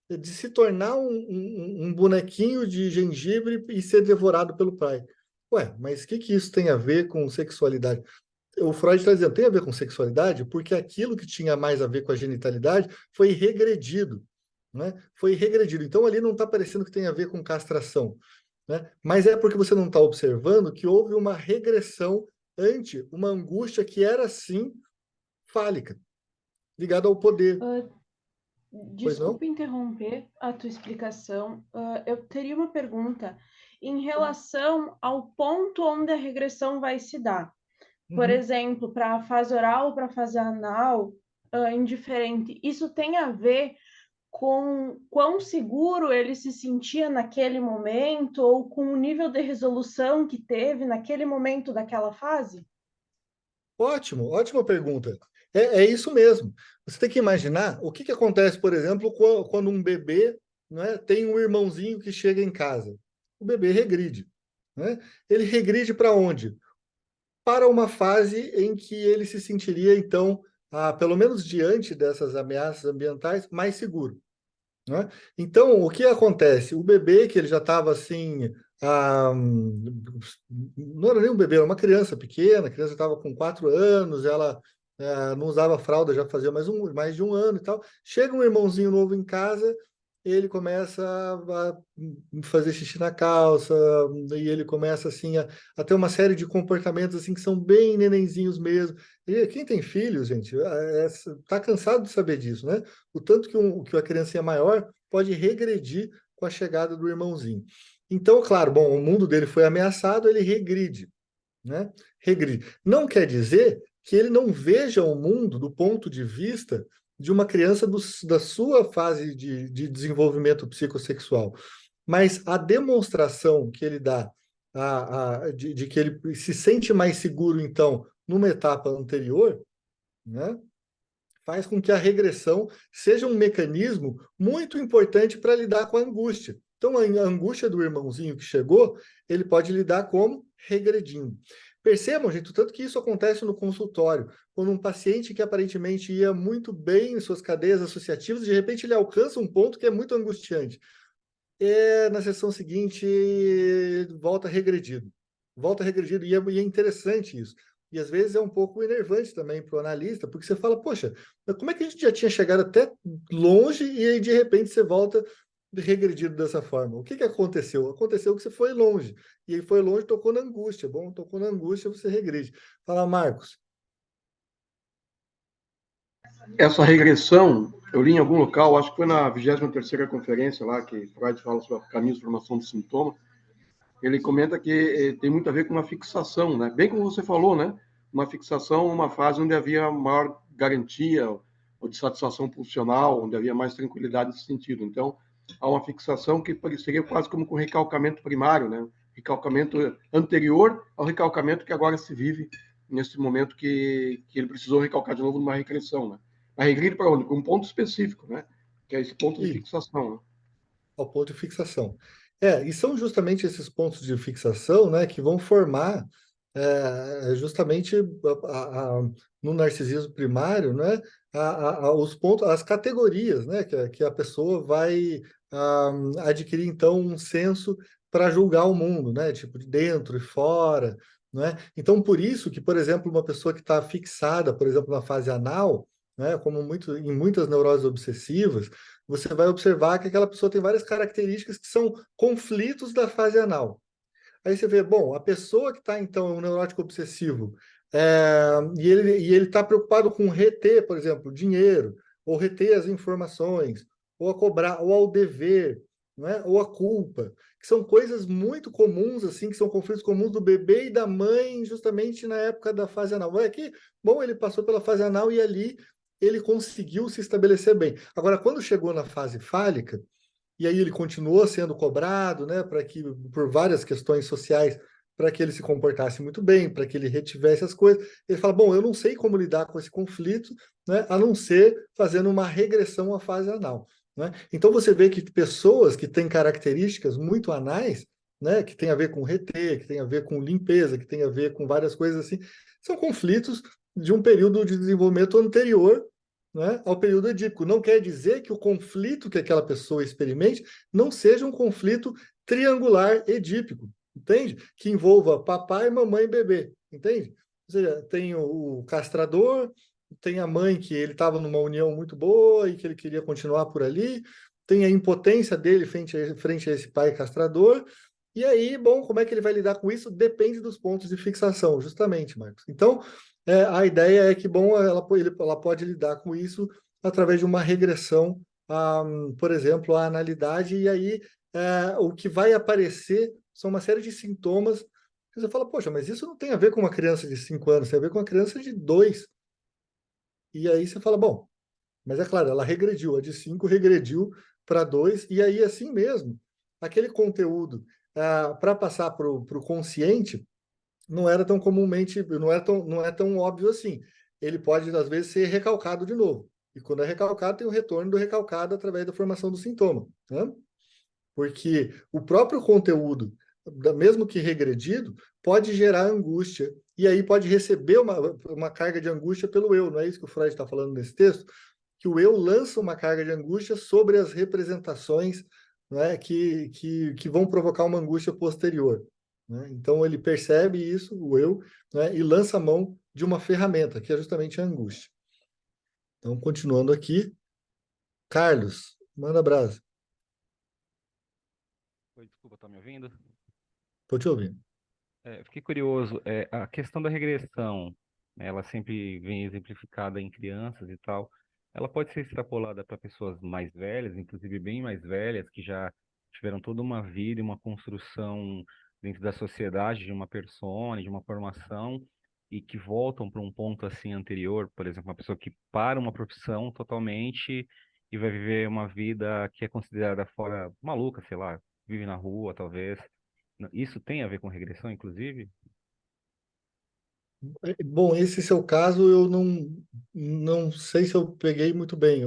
de se tornar um bonequinho de gengibre e ser devorado pelo pai. Ué, mas o que isso tem a ver com sexualidade? o Freud está dizendo, tem a ver com sexualidade, porque aquilo que tinha mais a ver com a genitalidade foi regredido, né? Foi regredido. Então, ali não está parecendo que tem a ver com castração, né? Mas é porque você não está observando que houve uma regressão ante uma angústia que era, sim, fálica, ligada ao poder. Pois não? Desculpa interromper a tua explicação. Eu teria uma pergunta em relação ao ponto onde a regressão vai se dar. Por Uhum. exemplo, para a fase oral ou para a fase anal, indiferente, isso tem a ver com quão seguro ele se sentia naquele momento ou com o nível de resolução que teve naquele momento daquela fase? Ótimo, ótima pergunta. É isso mesmo. Você tem que imaginar o que, que acontece, por exemplo, quando um bebê, né, tem um irmãozinho que chega em casa. O bebê regride, né? Ele regride para onde? Para uma fase em que ele se sentiria, então, pelo menos diante dessas ameaças ambientais, mais seguro, né? Então, o que acontece? O bebê, que ele já estava assim, não era nem um bebê, era uma criança pequena, a criança estava com 4 anos, ela não usava fralda já fazia mais de um ano e tal. Chega um irmãozinho novo em casa, ele começa a fazer xixi na calça, e ele começa assim a ter uma série de comportamentos assim que são bem nenenzinhos mesmo. E quem tem filhos, gente, tá cansado de saber disso, né? O tanto que a criancinha maior pode regredir com a chegada do irmãozinho. Então, claro, bom, o mundo dele foi ameaçado, ele regride, né? Regride. Não quer dizer que ele não veja o mundo do ponto de vista de uma criança da sua fase de desenvolvimento psicossexual. Mas a demonstração que ele dá de que ele se sente mais seguro, então, numa etapa anterior, né, faz com que a regressão seja um mecanismo muito importante para lidar com a angústia. Então, a angústia do irmãozinho que chegou, ele pode lidar como regredindo. Percebam, gente, o tanto que isso acontece no consultório, quando um paciente que aparentemente ia muito bem em suas cadeias associativas, de repente ele alcança um ponto que é muito angustiante. Na sessão seguinte, volta regredido. Volta regredido, e é interessante isso. E às vezes é um pouco enervante também para o analista, porque você fala, poxa, mas como é que a gente já tinha chegado até longe e aí de repente você volta regredido dessa forma? O que que aconteceu? Aconteceu que você foi longe. E aí foi longe, tocou na angústia. Bom, tocou na angústia, você regride. Fala, Marcos. Essa regressão, eu li em algum local, acho que foi na 23ª conferência lá, que Freud fala sobre caminhos de formação do sintoma, ele comenta que tem muito a ver com uma fixação, né? Bem como você falou, né? Uma fixação, uma fase onde havia maior garantia ou de satisfação pulsional, onde havia mais tranquilidade nesse sentido. Então, há uma fixação que seria quase como com recalcamento primário, né? Recalcamento anterior ao recalcamento que agora se vive nesse momento que ele precisou recalcar de novo numa regressão, né? A regride para onde? Para um ponto específico, né? Que é esse ponto de E fixação, né? ao ponto de fixação. E são justamente esses pontos de fixação, né, que vão formar justamente no narcisismo primário, né, os pontos, as categorias, né, que a pessoa vai adquirir então um senso para julgar o mundo, né, tipo de dentro e fora, né? Então por isso que, por exemplo, uma pessoa que está fixada, por exemplo, na fase anal, né, como em muitas neuroses obsessivas, você vai observar que aquela pessoa tem várias características que são conflitos da fase anal. Aí você vê, bom, a pessoa que está, então, um neurótico obsessivo, e ele está preocupado com reter, por exemplo, dinheiro, ou reter as informações, ou a cobrar, ou ao dever, né? Ou a culpa, que são coisas muito comuns, assim, que são conflitos comuns do bebê e da mãe, justamente na época da fase anal. É que, bom, ele passou pela fase anal e ali ele conseguiu se estabelecer bem. Agora, quando chegou na fase fálica, e aí ele continuou sendo cobrado, né, para que por várias questões sociais, para que ele se comportasse muito bem, para que ele retivesse as coisas. Ele fala: bom, eu não sei como lidar com esse conflito, né, a não ser fazendo uma regressão à fase anal, né? Então você vê que pessoas que têm características muito anais, né, que tem a ver com reter, que tem a ver com limpeza, que tem a ver com várias coisas assim, são conflitos de um período de desenvolvimento anterior, né, ao período edípico. Não quer dizer que o conflito que aquela pessoa experimente não seja um conflito triangular edípico, entende? Que envolva papai, mamãe e bebê, entende? Ou seja, tem o castrador, tem a mãe que ele estava numa união muito boa e que ele queria continuar por ali, tem a impotência dele frente a esse pai castrador, e aí, bom, como é que ele vai lidar com isso? Depende dos pontos de fixação, justamente, Marcos. Então, a ideia é que, bom, ela pode lidar com isso através de uma regressão, por exemplo, à analidade, e aí o que vai aparecer são uma série de sintomas. Você fala, poxa, mas isso não tem a ver com uma criança de 5 anos, tem a ver com uma criança de 2. E aí você fala, bom, mas é claro, ela regrediu, a de 5 regrediu para 2, e aí assim mesmo, aquele conteúdo para passar para o consciente não era tão comumente, não é tão óbvio assim. Ele pode, às vezes, ser recalcado de novo. E quando é recalcado, tem o retorno do recalcado através da formação do sintoma, né? Porque o próprio conteúdo, mesmo que regredido, pode gerar angústia, e aí pode receber uma carga de angústia pelo eu, não é isso que o Freud está falando nesse texto? Que o eu lança uma carga de angústia sobre as representações, né, que vão provocar uma angústia posterior. Né? Então ele percebe isso, o eu, né, e lança a mão de uma ferramenta, que é justamente a angústia. Então, continuando aqui, Carlos, manda brasa. Oi, desculpa, tá me ouvindo? Estou te ouvindo. Fiquei curioso. A questão da regressão, né, ela sempre vem exemplificada em crianças e tal. Ela pode ser extrapolada para pessoas mais velhas, inclusive bem mais velhas, que já tiveram toda uma vida e uma construção dentro da sociedade, de uma persona, de uma formação, e que voltam para um ponto assim anterior, por exemplo, uma pessoa que para uma profissão totalmente e vai viver uma vida que é considerada fora maluca, sei lá, vive na rua, talvez. Isso tem a ver com regressão, inclusive? Bom, esse seu caso eu não sei se eu peguei muito bem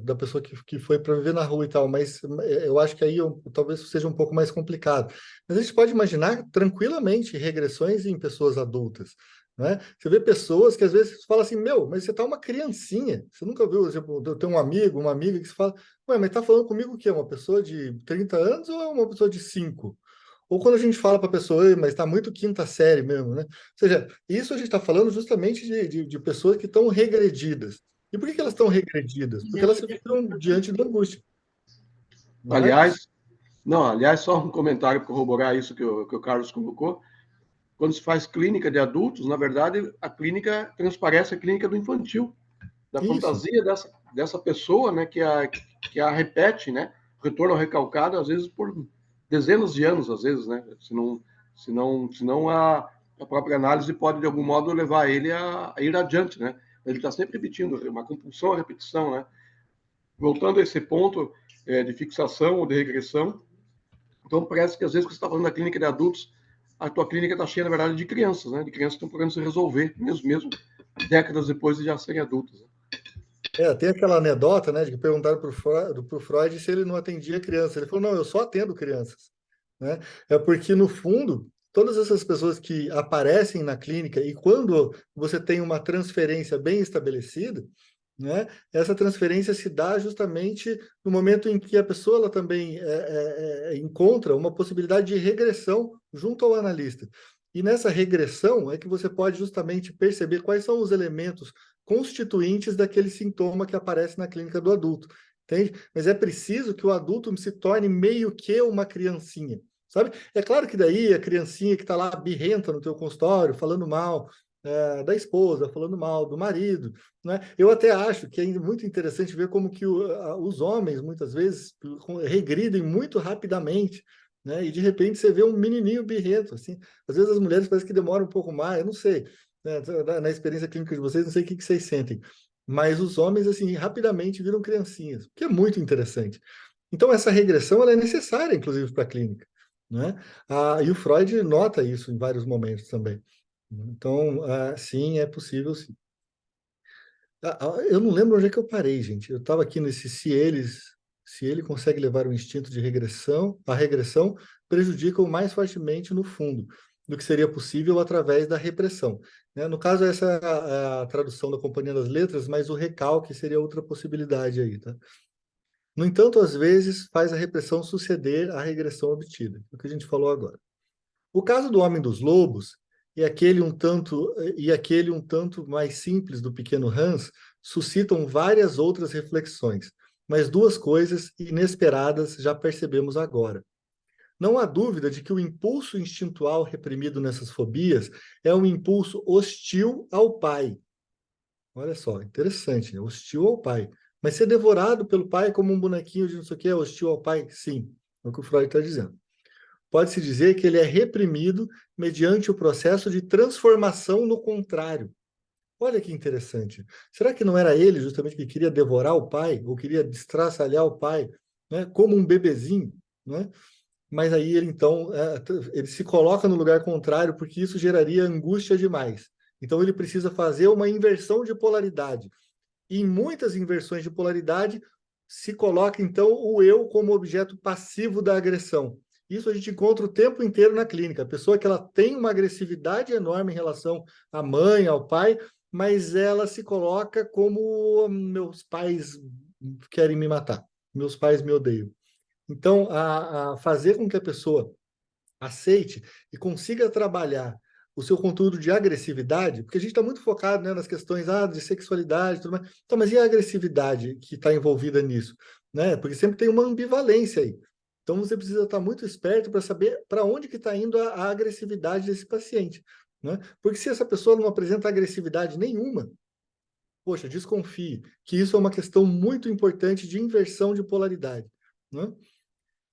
da pessoa que foi para viver na rua e tal, mas eu acho que aí talvez seja um pouco mais complicado. Mas a gente pode imaginar tranquilamente regressões em pessoas adultas, né? Você vê pessoas que às vezes falam assim, meu, mas você tá uma criancinha. Você nunca viu, tipo, eu tenho um amigo, uma amiga que se fala, ué, mas tá falando comigo o quê? Uma pessoa de 30 anos ou é uma pessoa de 5? Ou quando a gente fala para a pessoa, "Ei, mas está muito quinta série mesmo, né?" Ou seja, isso a gente está falando justamente de pessoas que estão regredidas. E por que elas estão regredidas? Porque elas se viram diante da angústia. Marcos? Aliás, só um comentário para corroborar isso que o Carlos colocou. Quando se faz clínica de adultos, na verdade, a clínica transparece a clínica do infantil, da Isso. fantasia dessa pessoa, né, que a repete, né, retorno ao recalcado, às vezes por dezenas de anos, às vezes, né, se não a própria análise pode, de algum modo, levar ele a ir adiante, né, ele está sempre repetindo, uma compulsão à repetição, né. Voltando a esse ponto de fixação ou de regressão, então parece que às vezes, quando você está falando da clínica de adultos, a tua clínica está cheia, na verdade, de crianças, né, de crianças que estão procurando se resolver, mesmo décadas depois de já serem adultos. Né? Tem aquela anedota, né, de que perguntaram para o Freud se ele não atendia crianças. Ele falou, não, eu só atendo crianças. Né? É porque, no fundo, todas essas pessoas que aparecem na clínica, e quando você tem uma transferência bem estabelecida, né, essa transferência se dá justamente no momento em que a pessoa ela também encontra uma possibilidade de regressão junto ao analista. E nessa regressão é que você pode justamente perceber quais são os elementos constituintes daquele sintoma que aparece na clínica do adulto, entende? Mas é preciso que o adulto se torne meio que uma criancinha, sabe? É claro que daí a criancinha que está lá birrenta no teu consultório, falando mal da esposa, falando mal do marido, né? Eu até acho que é muito interessante ver como que os homens, muitas vezes, regridem muito rapidamente, né? E de repente você vê um menininho birrento, assim. Às vezes as mulheres parece que demoram um pouco mais, eu não sei, né? Na experiência clínica de vocês, não sei o que vocês sentem, mas os homens, assim, rapidamente viram criancinhas, o que é muito interessante. Então, essa regressão ela é necessária, inclusive, para a clínica, né? E o Freud nota isso em vários momentos também. Então, sim, é possível, sim. Eu não lembro onde é que eu parei, gente. Eu estava aqui nesse se ele consegue levar o instinto de regressão, a regressão prejudica-o mais fortemente no fundo do que seria possível através da repressão. Né? No caso, essa é a tradução da Companhia das Letras, mas o recalque seria outra possibilidade aí, tá? No entanto, às vezes, faz a repressão suceder à regressão obtida, é o que a gente falou agora. O caso do Homem dos Lobos e aquele um tanto mais simples do pequeno Hans suscitam várias outras reflexões, mas duas coisas inesperadas já percebemos agora. Não há dúvida de que o impulso instintual reprimido nessas fobias é um impulso hostil ao pai. Olha só, interessante, né? Hostil ao pai. Mas ser devorado pelo pai como um bonequinho de não sei o que é hostil ao pai? Sim, é o que o Freud está dizendo. Pode-se dizer que ele é reprimido mediante o processo de transformação no contrário. Olha que interessante. Será que não era ele justamente que queria devorar o pai, ou queria destraçalhar o pai, né, como um bebezinho, né? Mas aí ele, então, ele se coloca no lugar contrário, porque isso geraria angústia demais. Então ele precisa fazer uma inversão de polaridade. E em muitas inversões de polaridade, se coloca, então, o eu como objeto passivo da agressão. Isso a gente encontra o tempo inteiro na clínica. A pessoa que ela tem uma agressividade enorme em relação à mãe, ao pai, mas ela se coloca como meus pais querem me matar, meus pais me odeiam. Então, a fazer com que a pessoa aceite e consiga trabalhar o seu conteúdo de agressividade, porque a gente está muito focado, né, nas questões de sexualidade, tudo mais. Então, mas e a agressividade que está envolvida nisso? Né? Porque sempre tem uma ambivalência aí. Então, você precisa estar muito esperto para saber para onde que está indo a agressividade desse paciente. Né? Porque se essa pessoa não apresenta agressividade nenhuma, poxa, desconfie que isso é uma questão muito importante de inversão de polaridade. Né?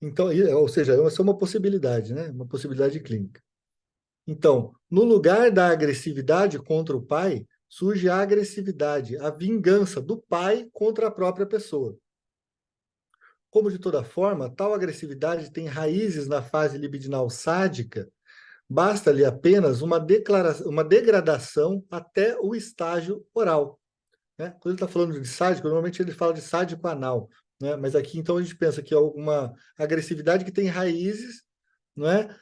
Então, ou seja, essa é uma possibilidade, né? Uma possibilidade clínica. Então, no lugar da agressividade contra o pai, surge a agressividade, a vingança do pai contra a própria pessoa. Como de toda forma, tal agressividade tem raízes na fase libidinal sádica, basta-lhe apenas uma degradação até o estágio oral. Né? Quando ele está falando de sádico, normalmente ele fala de sádico anal. Né? Mas aqui, então, a gente pensa que é uma agressividade que tem raízes, não é?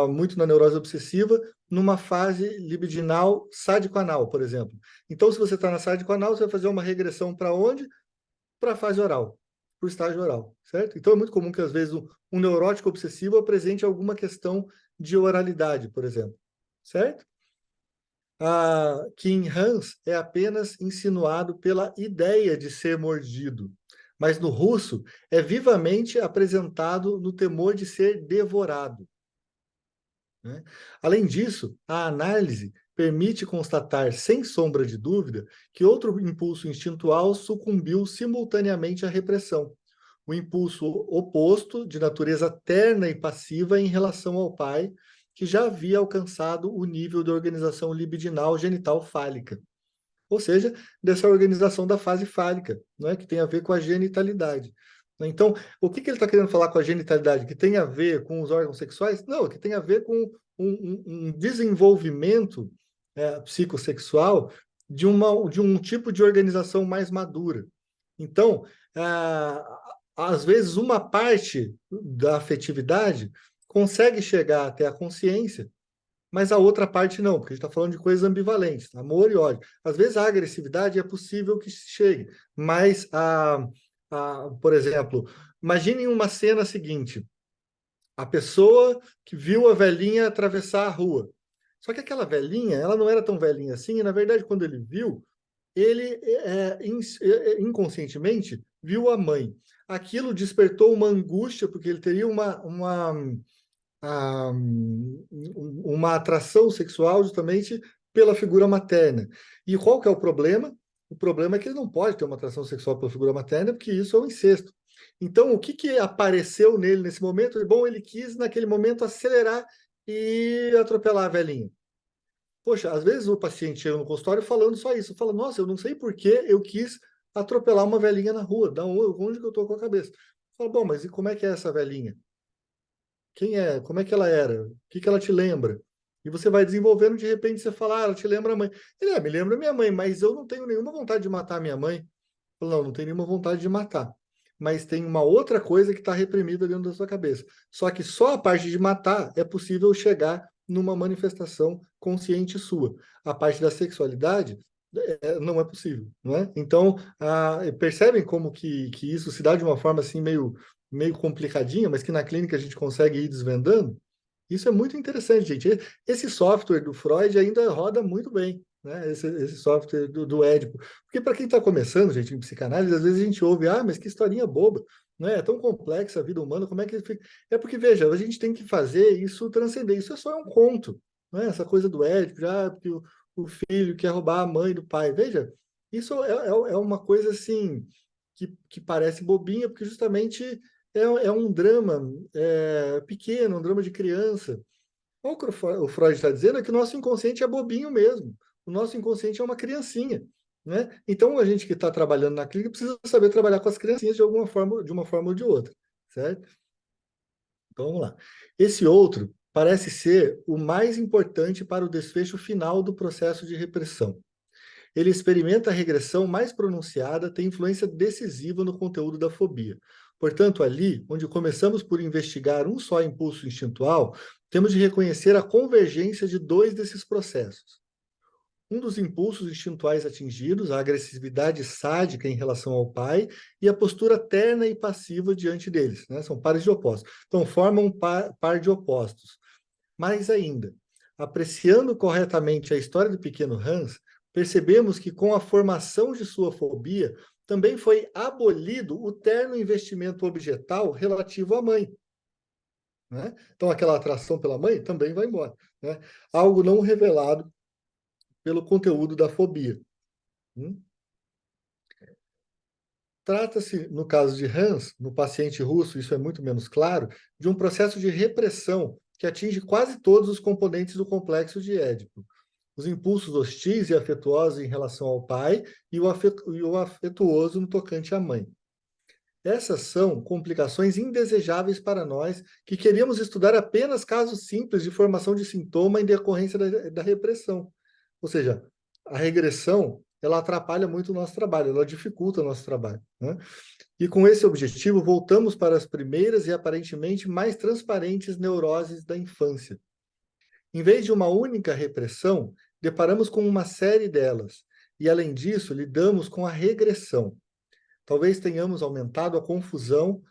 Muito na neurose obsessiva, numa fase libidinal sádico-anal, por exemplo. Então, se você está na sádico-anal, você vai fazer uma regressão para onde? Para a fase oral, para o estágio oral, certo? Então, é muito comum que, às vezes, um neurótico obsessivo apresente alguma questão de oralidade, por exemplo, certo? Que em Hans é apenas insinuado pela ideia de ser mordido, mas no russo é vivamente apresentado no temor de ser devorado. Né? Além disso, a análise permite constatar, sem sombra de dúvida, que outro impulso instintual sucumbiu simultaneamente à repressão. O impulso oposto, de natureza terna e passiva em relação ao pai, que já havia alcançado o nível de organização libidinal genital fálica. Ou seja, dessa organização da fase fálica, não é? Que tem a ver com a genitalidade. Então, o que ele está querendo falar com a genitalidade? Que tem a ver com os órgãos sexuais? Não, que tem a ver com um desenvolvimento psicossexual de um tipo de organização mais madura. Então, às vezes, uma parte da afetividade consegue chegar até a consciência, mas a outra parte não, porque a gente está falando de coisas ambivalentes, amor e ódio. Às vezes a agressividade é possível que chegue, mas, por exemplo, imaginem uma cena seguinte, a pessoa que viu a velhinha atravessar a rua. Só que aquela velhinha, ela não era tão velhinha assim, e na verdade, quando ele viu, ele inconscientemente viu a mãe. Aquilo despertou uma angústia, porque ele teria uma atração sexual justamente pela figura materna. E qual que é o problema? O problema é que ele não pode ter uma atração sexual pela figura materna, porque isso é um incesto. Então, o que apareceu nele nesse momento? Bom, ele quis, naquele momento, acelerar e atropelar a velhinha. Poxa, às vezes o paciente chega no consultório falando só isso. Fala, nossa, eu não sei por que eu quis atropelar uma velhinha na rua. Onde que eu estou com a cabeça? Fala, bom, mas e como é que é essa velhinha? Quem é? Como é que ela era? O que ela te lembra? E você vai desenvolvendo, de repente você fala, ela te lembra a mãe. Ele, me lembra minha mãe, mas eu não tenho nenhuma vontade de matar a minha mãe. Eu falo, não tenho nenhuma vontade de matar. Mas tem uma outra coisa que está reprimida dentro da sua cabeça. Só que só a parte de matar é possível chegar numa manifestação consciente sua. A parte da sexualidade não é possível, não é? Então, percebem como que isso se dá de uma forma assim meio complicadinha, mas que na clínica a gente consegue ir desvendando? Isso é muito interessante, gente. Esse software do Freud ainda roda muito bem, né? Esse software do Édipo. Porque para quem está começando, gente, em psicanálise, às vezes a gente ouve, mas que historinha boba, não é? É tão complexa a vida humana, como é que fica? É porque, veja, a gente tem que fazer isso transcender. Isso é só um conto, não é? Essa coisa do Édipo, já que o filho quer roubar a mãe do pai. Veja, isso é uma coisa assim que parece bobinha, porque justamente é um drama pequeno, um drama de criança. O que o Freud está dizendo é que o nosso inconsciente é bobinho mesmo. O nosso inconsciente é uma criancinha, né? Então, a gente que está trabalhando na clínica precisa saber trabalhar com as criancinhas de alguma forma, de uma forma ou de outra, certo? Então, vamos lá. Esse outro parece ser o mais importante para o desfecho final do processo de repressão. Ele experimenta a regressão mais pronunciada, tem influência decisiva no conteúdo da fobia. Portanto, ali, onde começamos por investigar um só impulso instintual, temos de reconhecer a convergência de dois desses processos. Um dos impulsos instintuais atingidos, a agressividade sádica em relação ao pai, e a postura terna e passiva diante deles, né? São pares de opostos. Então, formam um par de opostos. Mais ainda, apreciando corretamente a história do pequeno Hans, percebemos que com a formação de sua fobia, também foi abolido o terno investimento objetal relativo à mãe. Né? Então, aquela atração pela mãe também vai embora. Né? Algo não revelado pelo conteúdo da fobia. Trata-se, no caso de Hans, no paciente russo, isso é muito menos claro, de um processo de repressão que atinge quase todos os componentes do complexo de Édipo. Os impulsos hostis e afetuosos em relação ao pai e o afetuoso no tocante à mãe. Essas são complicações indesejáveis para nós que queríamos estudar apenas casos simples de formação de sintoma em decorrência da repressão. Ou seja, a regressão, ela atrapalha muito o nosso trabalho, ela dificulta o nosso trabalho. Né? E com esse objetivo, voltamos para as primeiras e aparentemente mais transparentes neuroses da infância. Em vez de uma única repressão, deparamos com uma série delas. E, além disso, lidamos com a regressão. Talvez tenhamos aumentado a confusão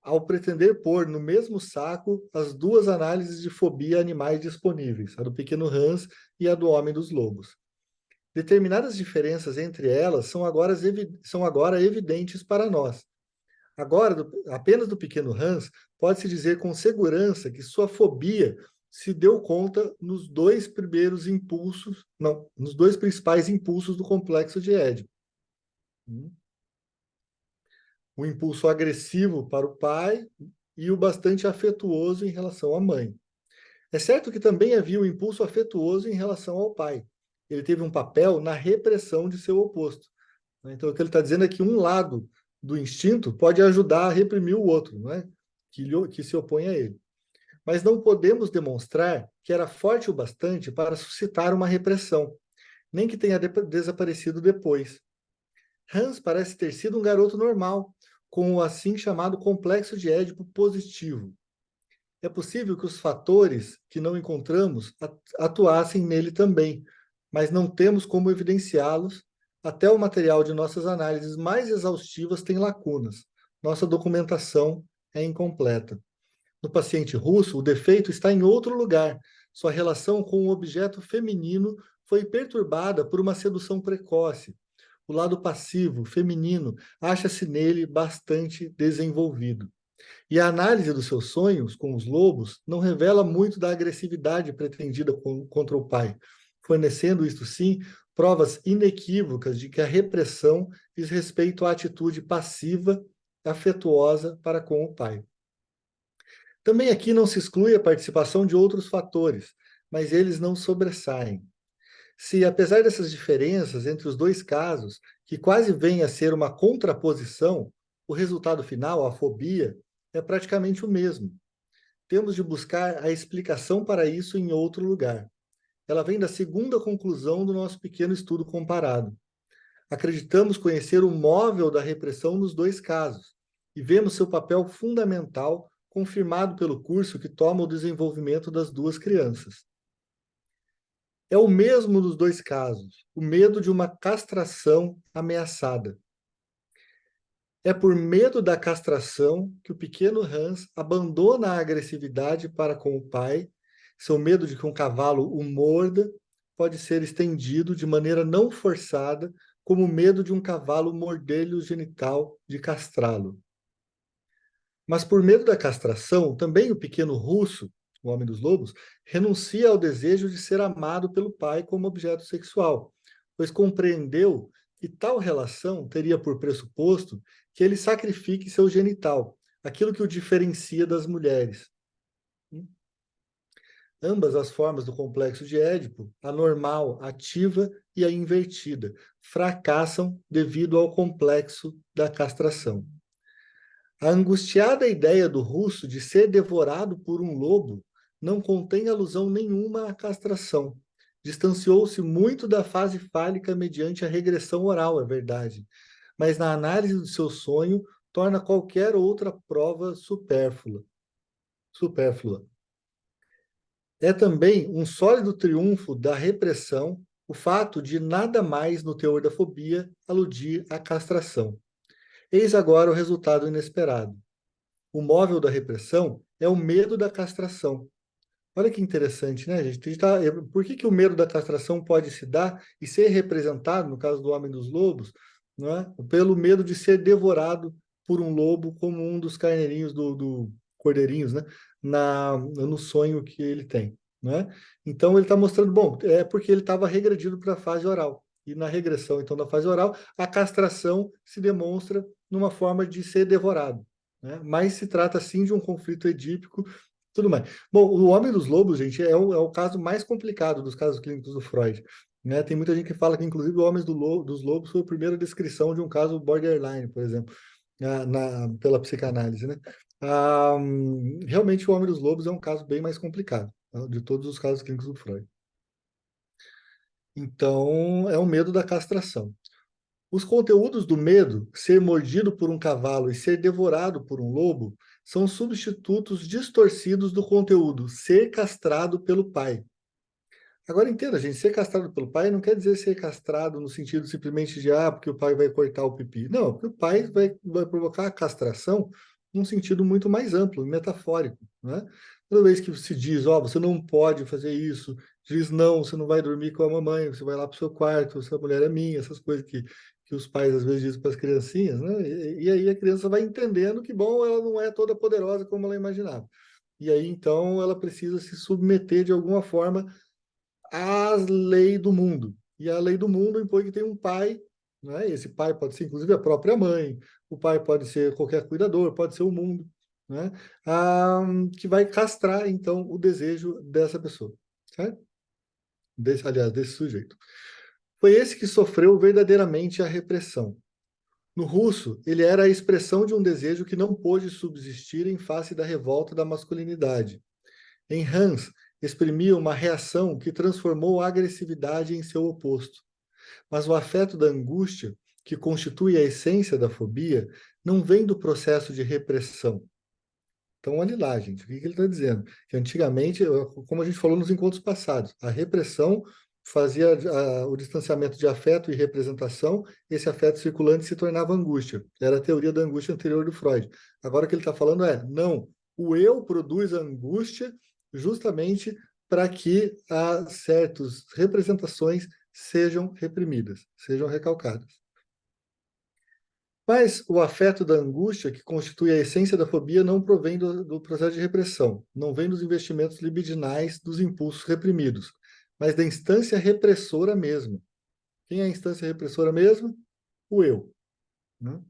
ao pretender pôr no mesmo saco as duas análises de fobia a animais disponíveis, a do pequeno Hans e a do homem dos lobos. Determinadas diferenças entre elas são agora evidentes para nós. Agora, apenas do pequeno Hans, pode-se dizer com segurança que sua fobia se deu conta nos dois principais impulsos do complexo de Édipo. O impulso agressivo para o pai e o bastante afetuoso em relação à mãe. É certo que também havia o impulso afetuoso em relação ao pai. Ele teve um papel na repressão de seu oposto. Então, o que ele está dizendo é que um lado do instinto pode ajudar a reprimir o outro, não é? Que se opõe a ele. Mas não podemos demonstrar que era forte o bastante para suscitar uma repressão, nem que tenha desaparecido depois. Hans parece ter sido um garoto normal, com o assim chamado complexo de Édipo positivo. É possível que os fatores que não encontramos atuassem nele também, mas não temos como evidenciá-los. Até o material de nossas análises mais exaustivas tem lacunas. Nossa documentação é incompleta. No paciente russo, o defeito está em outro lugar. Sua relação com o objeto feminino foi perturbada por uma sedução precoce. O lado passivo, feminino, acha-se nele bastante desenvolvido. E a análise dos seus sonhos com os lobos não revela muito da agressividade pretendida contra o pai, fornecendo, isto sim, provas inequívocas de que a repressão diz respeito à atitude passiva, afetuosa para com o pai. Também aqui não se exclui a participação de outros fatores, mas eles não sobressaem. Se, apesar dessas diferenças entre os dois casos, que quase vem a ser uma contraposição, o resultado final, a fobia, é praticamente o mesmo. Temos de buscar a explicação para isso em outro lugar. Ela vem da segunda conclusão do nosso pequeno estudo comparado. Acreditamos conhecer o móvel da repressão nos dois casos, e vemos seu papel fundamental confirmado pelo curso que toma o desenvolvimento das duas crianças. É o mesmo nos dois casos, o medo de uma castração ameaçada. É por medo da castração que o pequeno Hans abandona a agressividade para com o pai Seu medo de que um cavalo o morda pode ser estendido de maneira não forçada, como o medo de um cavalo morder-lhe o genital de castrá-lo. Mas por medo da castração, também o pequeno russo, o homem dos lobos, renuncia ao desejo de ser amado pelo pai como objeto sexual, pois compreendeu que tal relação teria por pressuposto que ele sacrifique seu genital, aquilo que o diferencia das mulheres. Ambas as formas do complexo de Édipo, a normal, ativa e a invertida, fracassam devido ao complexo da castração. A angustiada ideia do russo de ser devorado por um lobo não contém alusão nenhuma à castração. Distanciou-se muito da fase fálica mediante a regressão oral, é verdade, mas na análise do seu sonho torna qualquer outra prova supérflua. É também um sólido triunfo da repressão o fato de nada mais no teor da fobia aludir à castração. Eis agora o resultado inesperado. O móvel da repressão é o medo da castração. Olha que interessante, né, gente? Por que o medo da castração pode se dar e ser representado, no caso do Homem dos Lobos, não é? Pelo medo de ser devorado por um lobo, como um dos carneirinhos do cordeirinhos, né? No sonho que ele tem, né? Então ele está mostrando, bom, é porque ele estava regredido para a fase oral. E na regressão, então, da fase oral, a castração se demonstra numa forma de ser devorado, né? Mas se trata, sim, de um conflito edípico, tudo mais. Bom, o Homem dos Lobos, gente, é o caso mais complicado dos casos clínicos do Freud, né? Tem muita gente que fala que, inclusive, o Homem dos Lobos foi a primeira descrição de um caso borderline, por exemplo, pela psicanálise, né? Realmente, o Homem dos Lobos é um caso bem mais complicado, tá? De todos os casos clínicos do Freud. Então, é o medo da castração. Os conteúdos do medo, ser mordido por um cavalo e ser devorado por um lobo, são substitutos distorcidos do conteúdo ser castrado pelo pai. Agora entenda, gente, ser castrado pelo pai não quer dizer ser castrado no sentido simplesmente de, porque o pai vai cortar o pipi. Não, porque o pai vai provocar a castração num sentido muito mais amplo, metafórico, né? Toda vez que se diz, você não pode fazer isso, diz não, você não vai dormir com a mamãe, você vai lá para o seu quarto, essa mulher é minha, essas coisas que os pais às vezes dizem para as criancinhas, né? E aí a criança vai entendendo que, bom, ela não é toda poderosa como ela imaginava. E aí, então, ela precisa se submeter de alguma forma à lei do mundo. E a lei do mundo impõe que tem um pai, né? Esse pai pode ser, inclusive, a própria mãe, o pai pode ser qualquer cuidador, pode ser o mundo, né? Que vai castrar, então, o desejo dessa pessoa, certo? Desse sujeito. Foi esse que sofreu verdadeiramente a repressão. No russo, ele era a expressão de um desejo que não pôde subsistir em face da revolta da masculinidade. Em Hans, exprimia uma reação que transformou a agressividade em seu oposto. Mas o afeto da angústia, que constitui a essência da fobia, não vem do processo de repressão. Então, olhe lá, gente, o que ele está dizendo? Que antigamente, como a gente falou nos encontros passados, a repressão fazia o distanciamento de afeto e representação, esse afeto circulante se tornava angústia. Era a teoria da angústia anterior do Freud. Agora o que ele está falando não, o eu produz a angústia justamente para que certas representações sejam reprimidas, sejam recalcadas. Mas o afeto da angústia, que constitui a essência da fobia, não provém do processo de repressão, não vem dos investimentos libidinais dos impulsos reprimidos, mas da instância repressora mesma. Quem é a instância repressora mesmo? O eu, né?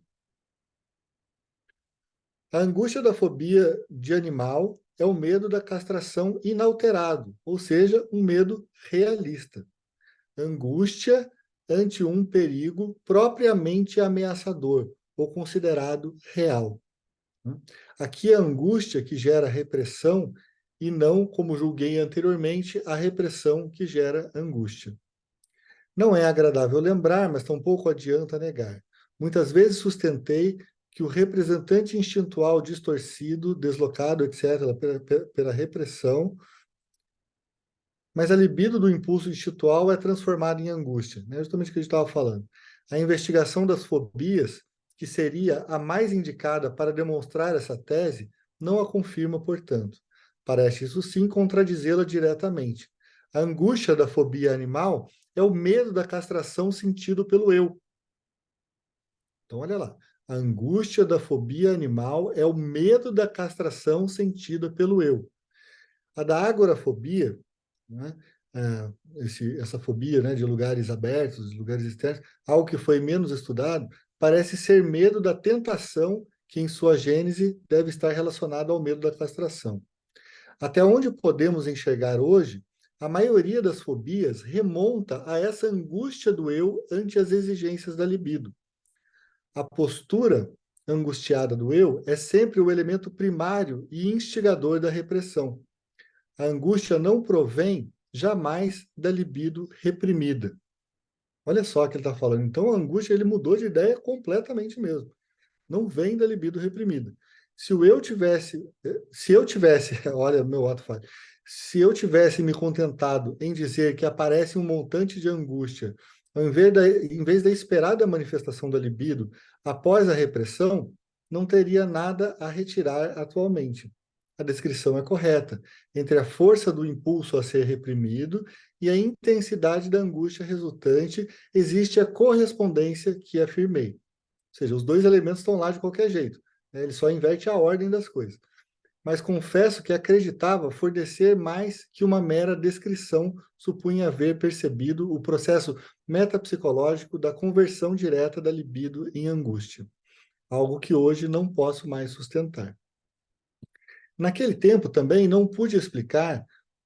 A angústia da fobia de animal é o medo da castração inalterado, ou seja, um medo realista. Angústia ante um perigo propriamente ameaçador ou considerado real. Aqui é a angústia que gera repressão e não, como julguei anteriormente, a repressão que gera angústia. Não é agradável lembrar, mas tampouco adianta negar. Muitas vezes sustentei que o representante instintual distorcido, deslocado, etc., pela repressão, mas a libido do impulso instintual é transformada em angústia, né? Justamente o que a gente estava falando. A investigação das fobias, que seria a mais indicada para demonstrar essa tese, não a confirma, portanto. Parece, isso sim, contradizê-la diretamente. A angústia da fobia animal é o medo da castração sentido pelo eu. Então, olha lá. A angústia da fobia animal é o medo da castração sentida pelo eu. A da agorafobia, né, essa fobia, né, de lugares abertos, de lugares externos, algo que foi menos estudado, parece ser medo da tentação, que em sua gênese deve estar relacionado ao medo da castração. Até onde podemos enxergar hoje, a maioria das fobias remonta a essa angústia do eu ante as exigências da libido. A postura angustiada do eu é sempre o elemento primário e instigador da repressão. A angústia não provém jamais da libido reprimida. Olha só o que ele está falando. Então, a angústia, ele mudou de ideia completamente mesmo. Não vem da libido reprimida. Se eu tivesse, olha, meu ato falho, se eu tivesse me contentado em dizer que aparece um montante de angústia, em vez da esperada manifestação da libido após a repressão, não teria nada a retirar atualmente. A descrição é correta. Entre a força do impulso a ser reprimido e a intensidade da angústia resultante, existe a correspondência que afirmei. Ou seja, os dois elementos estão lá de qualquer jeito, né? Ele só inverte a ordem das coisas. Mas confesso que acreditava fornecer mais que uma mera descrição, supunha haver percebido o processo metapsicológico da conversão direta da libido em angústia, algo que hoje não posso mais sustentar. Naquele tempo também não pude explicar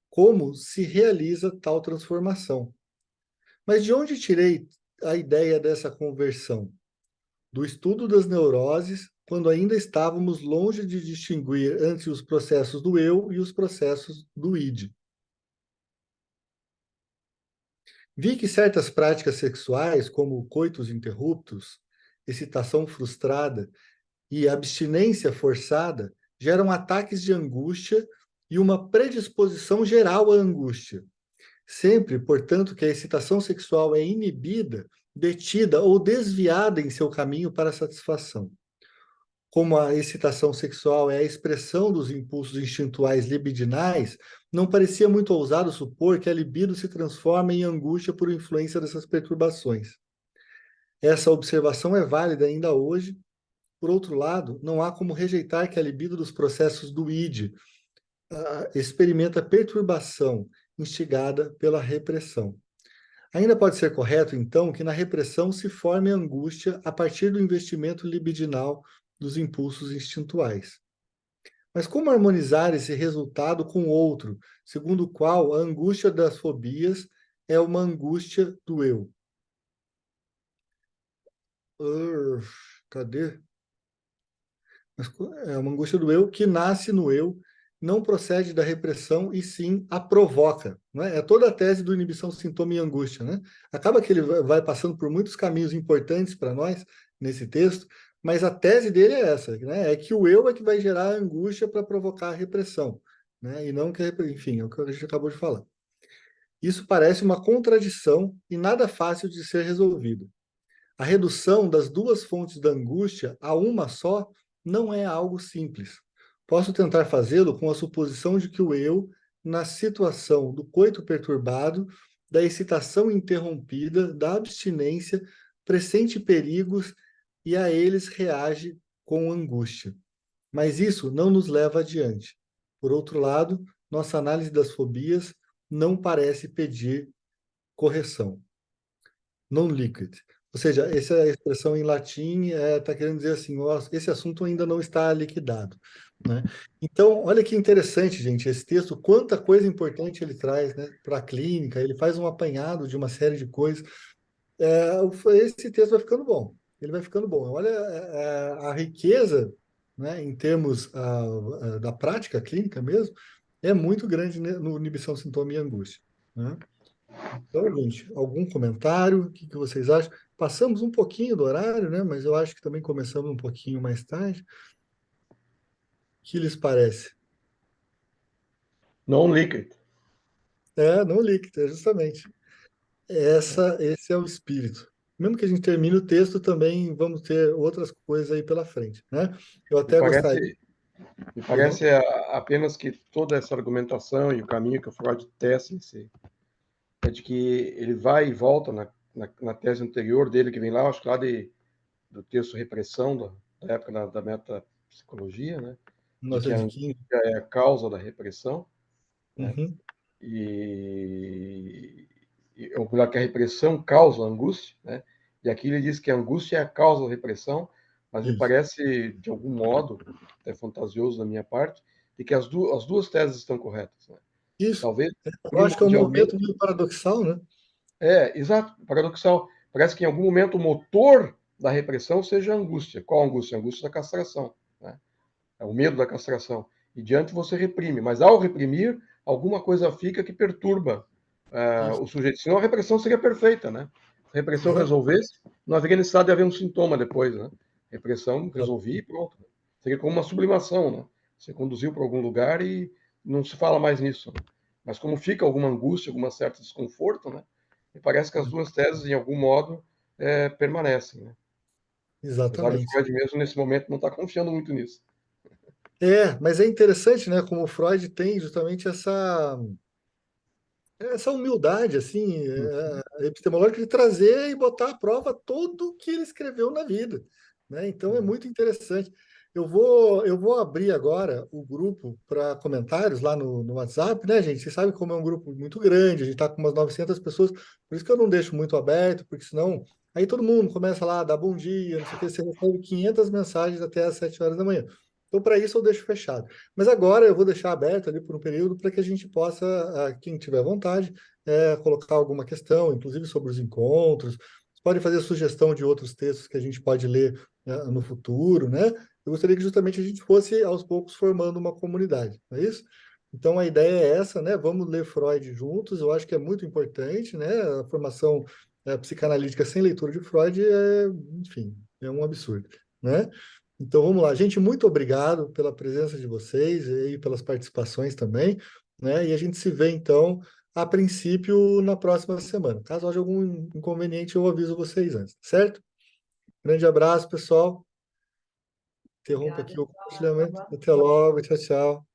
como se realiza tal transformação. Mas de onde tirei a ideia dessa conversão? Do estudo das neuroses, quando ainda estávamos longe de distinguir entre os processos do eu e os processos do id. Vi que certas práticas sexuais, como coitos interruptos, excitação frustrada e abstinência forçada, geram ataques de angústia e uma predisposição geral à angústia. Sempre, portanto, que a excitação sexual é inibida, detida ou desviada em seu caminho para a satisfação. Como a excitação sexual é a expressão dos impulsos instintuais libidinais, não parecia muito ousado supor que a libido se transforma em angústia por influência dessas perturbações. Essa observação é válida ainda hoje. Por outro lado, não há como rejeitar que a libido dos processos do id experimenta perturbação instigada pela repressão. Ainda pode ser correto, então, que na repressão se forme a angústia a partir do investimento libidinal dos impulsos instintuais. Mas como harmonizar esse resultado com outro, segundo o qual a angústia das fobias é uma angústia do eu? Cadê? É uma angústia do eu que nasce no eu, não procede da repressão e sim a provoca. Não é? É toda a tese do inibição, sintoma e angústia. Né? Acaba que ele vai passando por muitos caminhos importantes para nós nesse texto, mas a tese dele é essa, né? É que o eu é que vai gerar a angústia para provocar a repressão, né? E não que, enfim, é o que a gente acabou de falar. Isso parece uma contradição e nada fácil de ser resolvido. A redução das duas fontes da angústia a uma só não é algo simples. Posso tentar fazê-lo com a suposição de que o eu, na situação do coito perturbado, da excitação interrompida, da abstinência, pressente perigos e a eles reage com angústia. Mas isso não nos leva adiante. Por outro lado, nossa análise das fobias não parece pedir correção. Non-liquid. Ou seja, essa expressão em latim está querendo dizer assim, esse assunto ainda não está liquidado. Né? Então, olha que interessante, gente, esse texto, quanta coisa importante ele traz, né, para a clínica, ele faz um apanhado de uma série de coisas. Esse texto vai ficando bom, ele vai ficando bom. Olha a riqueza, né, em termos da prática clínica mesmo, é muito grande, né, no inibição, sintoma e angústia. Né? Então, gente, algum comentário? O que vocês acham? Passamos um pouquinho do horário, né? Mas eu acho que também começamos um pouquinho mais tarde. O que lhes parece? Non-liquid. Não líquido, justamente. Esse é o espírito. Mesmo que a gente termine o texto, também vamos ter outras coisas aí pela frente, né? Eu Me até gostaria. parece, Me parece apenas que toda essa argumentação e o caminho que o Freud tece é de que ele vai e volta na tese anterior dele, que vem lá, acho que lá do texto Repressão, da época da metapsicologia, né? De que a 1915. angústia é a causa da repressão, né? Uhum. Ou melhor, que a repressão causa a angústia, né? E aqui ele diz que a angústia é a causa da repressão, mas me Isso. parece, de algum modo, até fantasioso da minha parte, de que as duas teses estão corretas, né? Isso. Talvez Eu acho que é um movimento primordialmente. meio paradoxal, né? Exato, paradoxal. Parece que em algum momento o motor da repressão seja a angústia. Qual a angústia? A angústia da castração, né? É o medo da castração. E diante você reprime, mas ao reprimir, alguma coisa fica que perturba Isso. o sujeito. Senão a repressão seria perfeita, né? Se a repressão Exato. resolvesse, não haveria necessidade de haver um sintoma depois, né? Repressão, resolvi e pronto. Seria como uma sublimação, né? Você conduziu para algum lugar e não se fala mais nisso, né? Mas como fica alguma angústia, algum certo desconforto, né? Me parece que as duas teses, em algum modo, permanecem, né? Apesar de Exatamente. Freud mesmo, nesse momento, não estar confiando muito nisso. Mas é interessante, né? Como o Freud tem justamente essa humildade, assim, epistemológica de trazer e botar à prova tudo que ele escreveu na vida, né? Então é muito interessante. Eu vou abrir agora o grupo para comentários lá no WhatsApp, né, gente? Vocês sabem como é um grupo muito grande, a gente está com umas 900 pessoas, por isso que eu não deixo muito aberto, porque senão aí todo mundo começa lá a dar bom dia, não sei o que, você recebe 500 mensagens até às 7 horas da manhã. Então, para isso, eu deixo fechado. Mas agora eu vou deixar aberto ali por um período para que a gente possa, quem tiver vontade, colocar alguma questão, inclusive sobre os encontros. Você pode fazer sugestão de outros textos que a gente pode ler no futuro, né? Eu gostaria que justamente a gente fosse, aos poucos, formando uma comunidade, não é isso? Então, a ideia é essa, né? Vamos ler Freud juntos, eu acho que é muito importante, né? A formação psicanalítica sem leitura de Freud enfim, é um absurdo, né? Então vamos lá, gente, muito obrigado pela presença de vocês e pelas participações também, né? E a gente se vê então, a princípio, na próxima semana. Caso haja algum inconveniente, eu aviso vocês antes, certo? Grande abraço, pessoal. Interrompo Obrigada, aqui o Eduardo. compartilhamento. Até logo, tchau, tchau.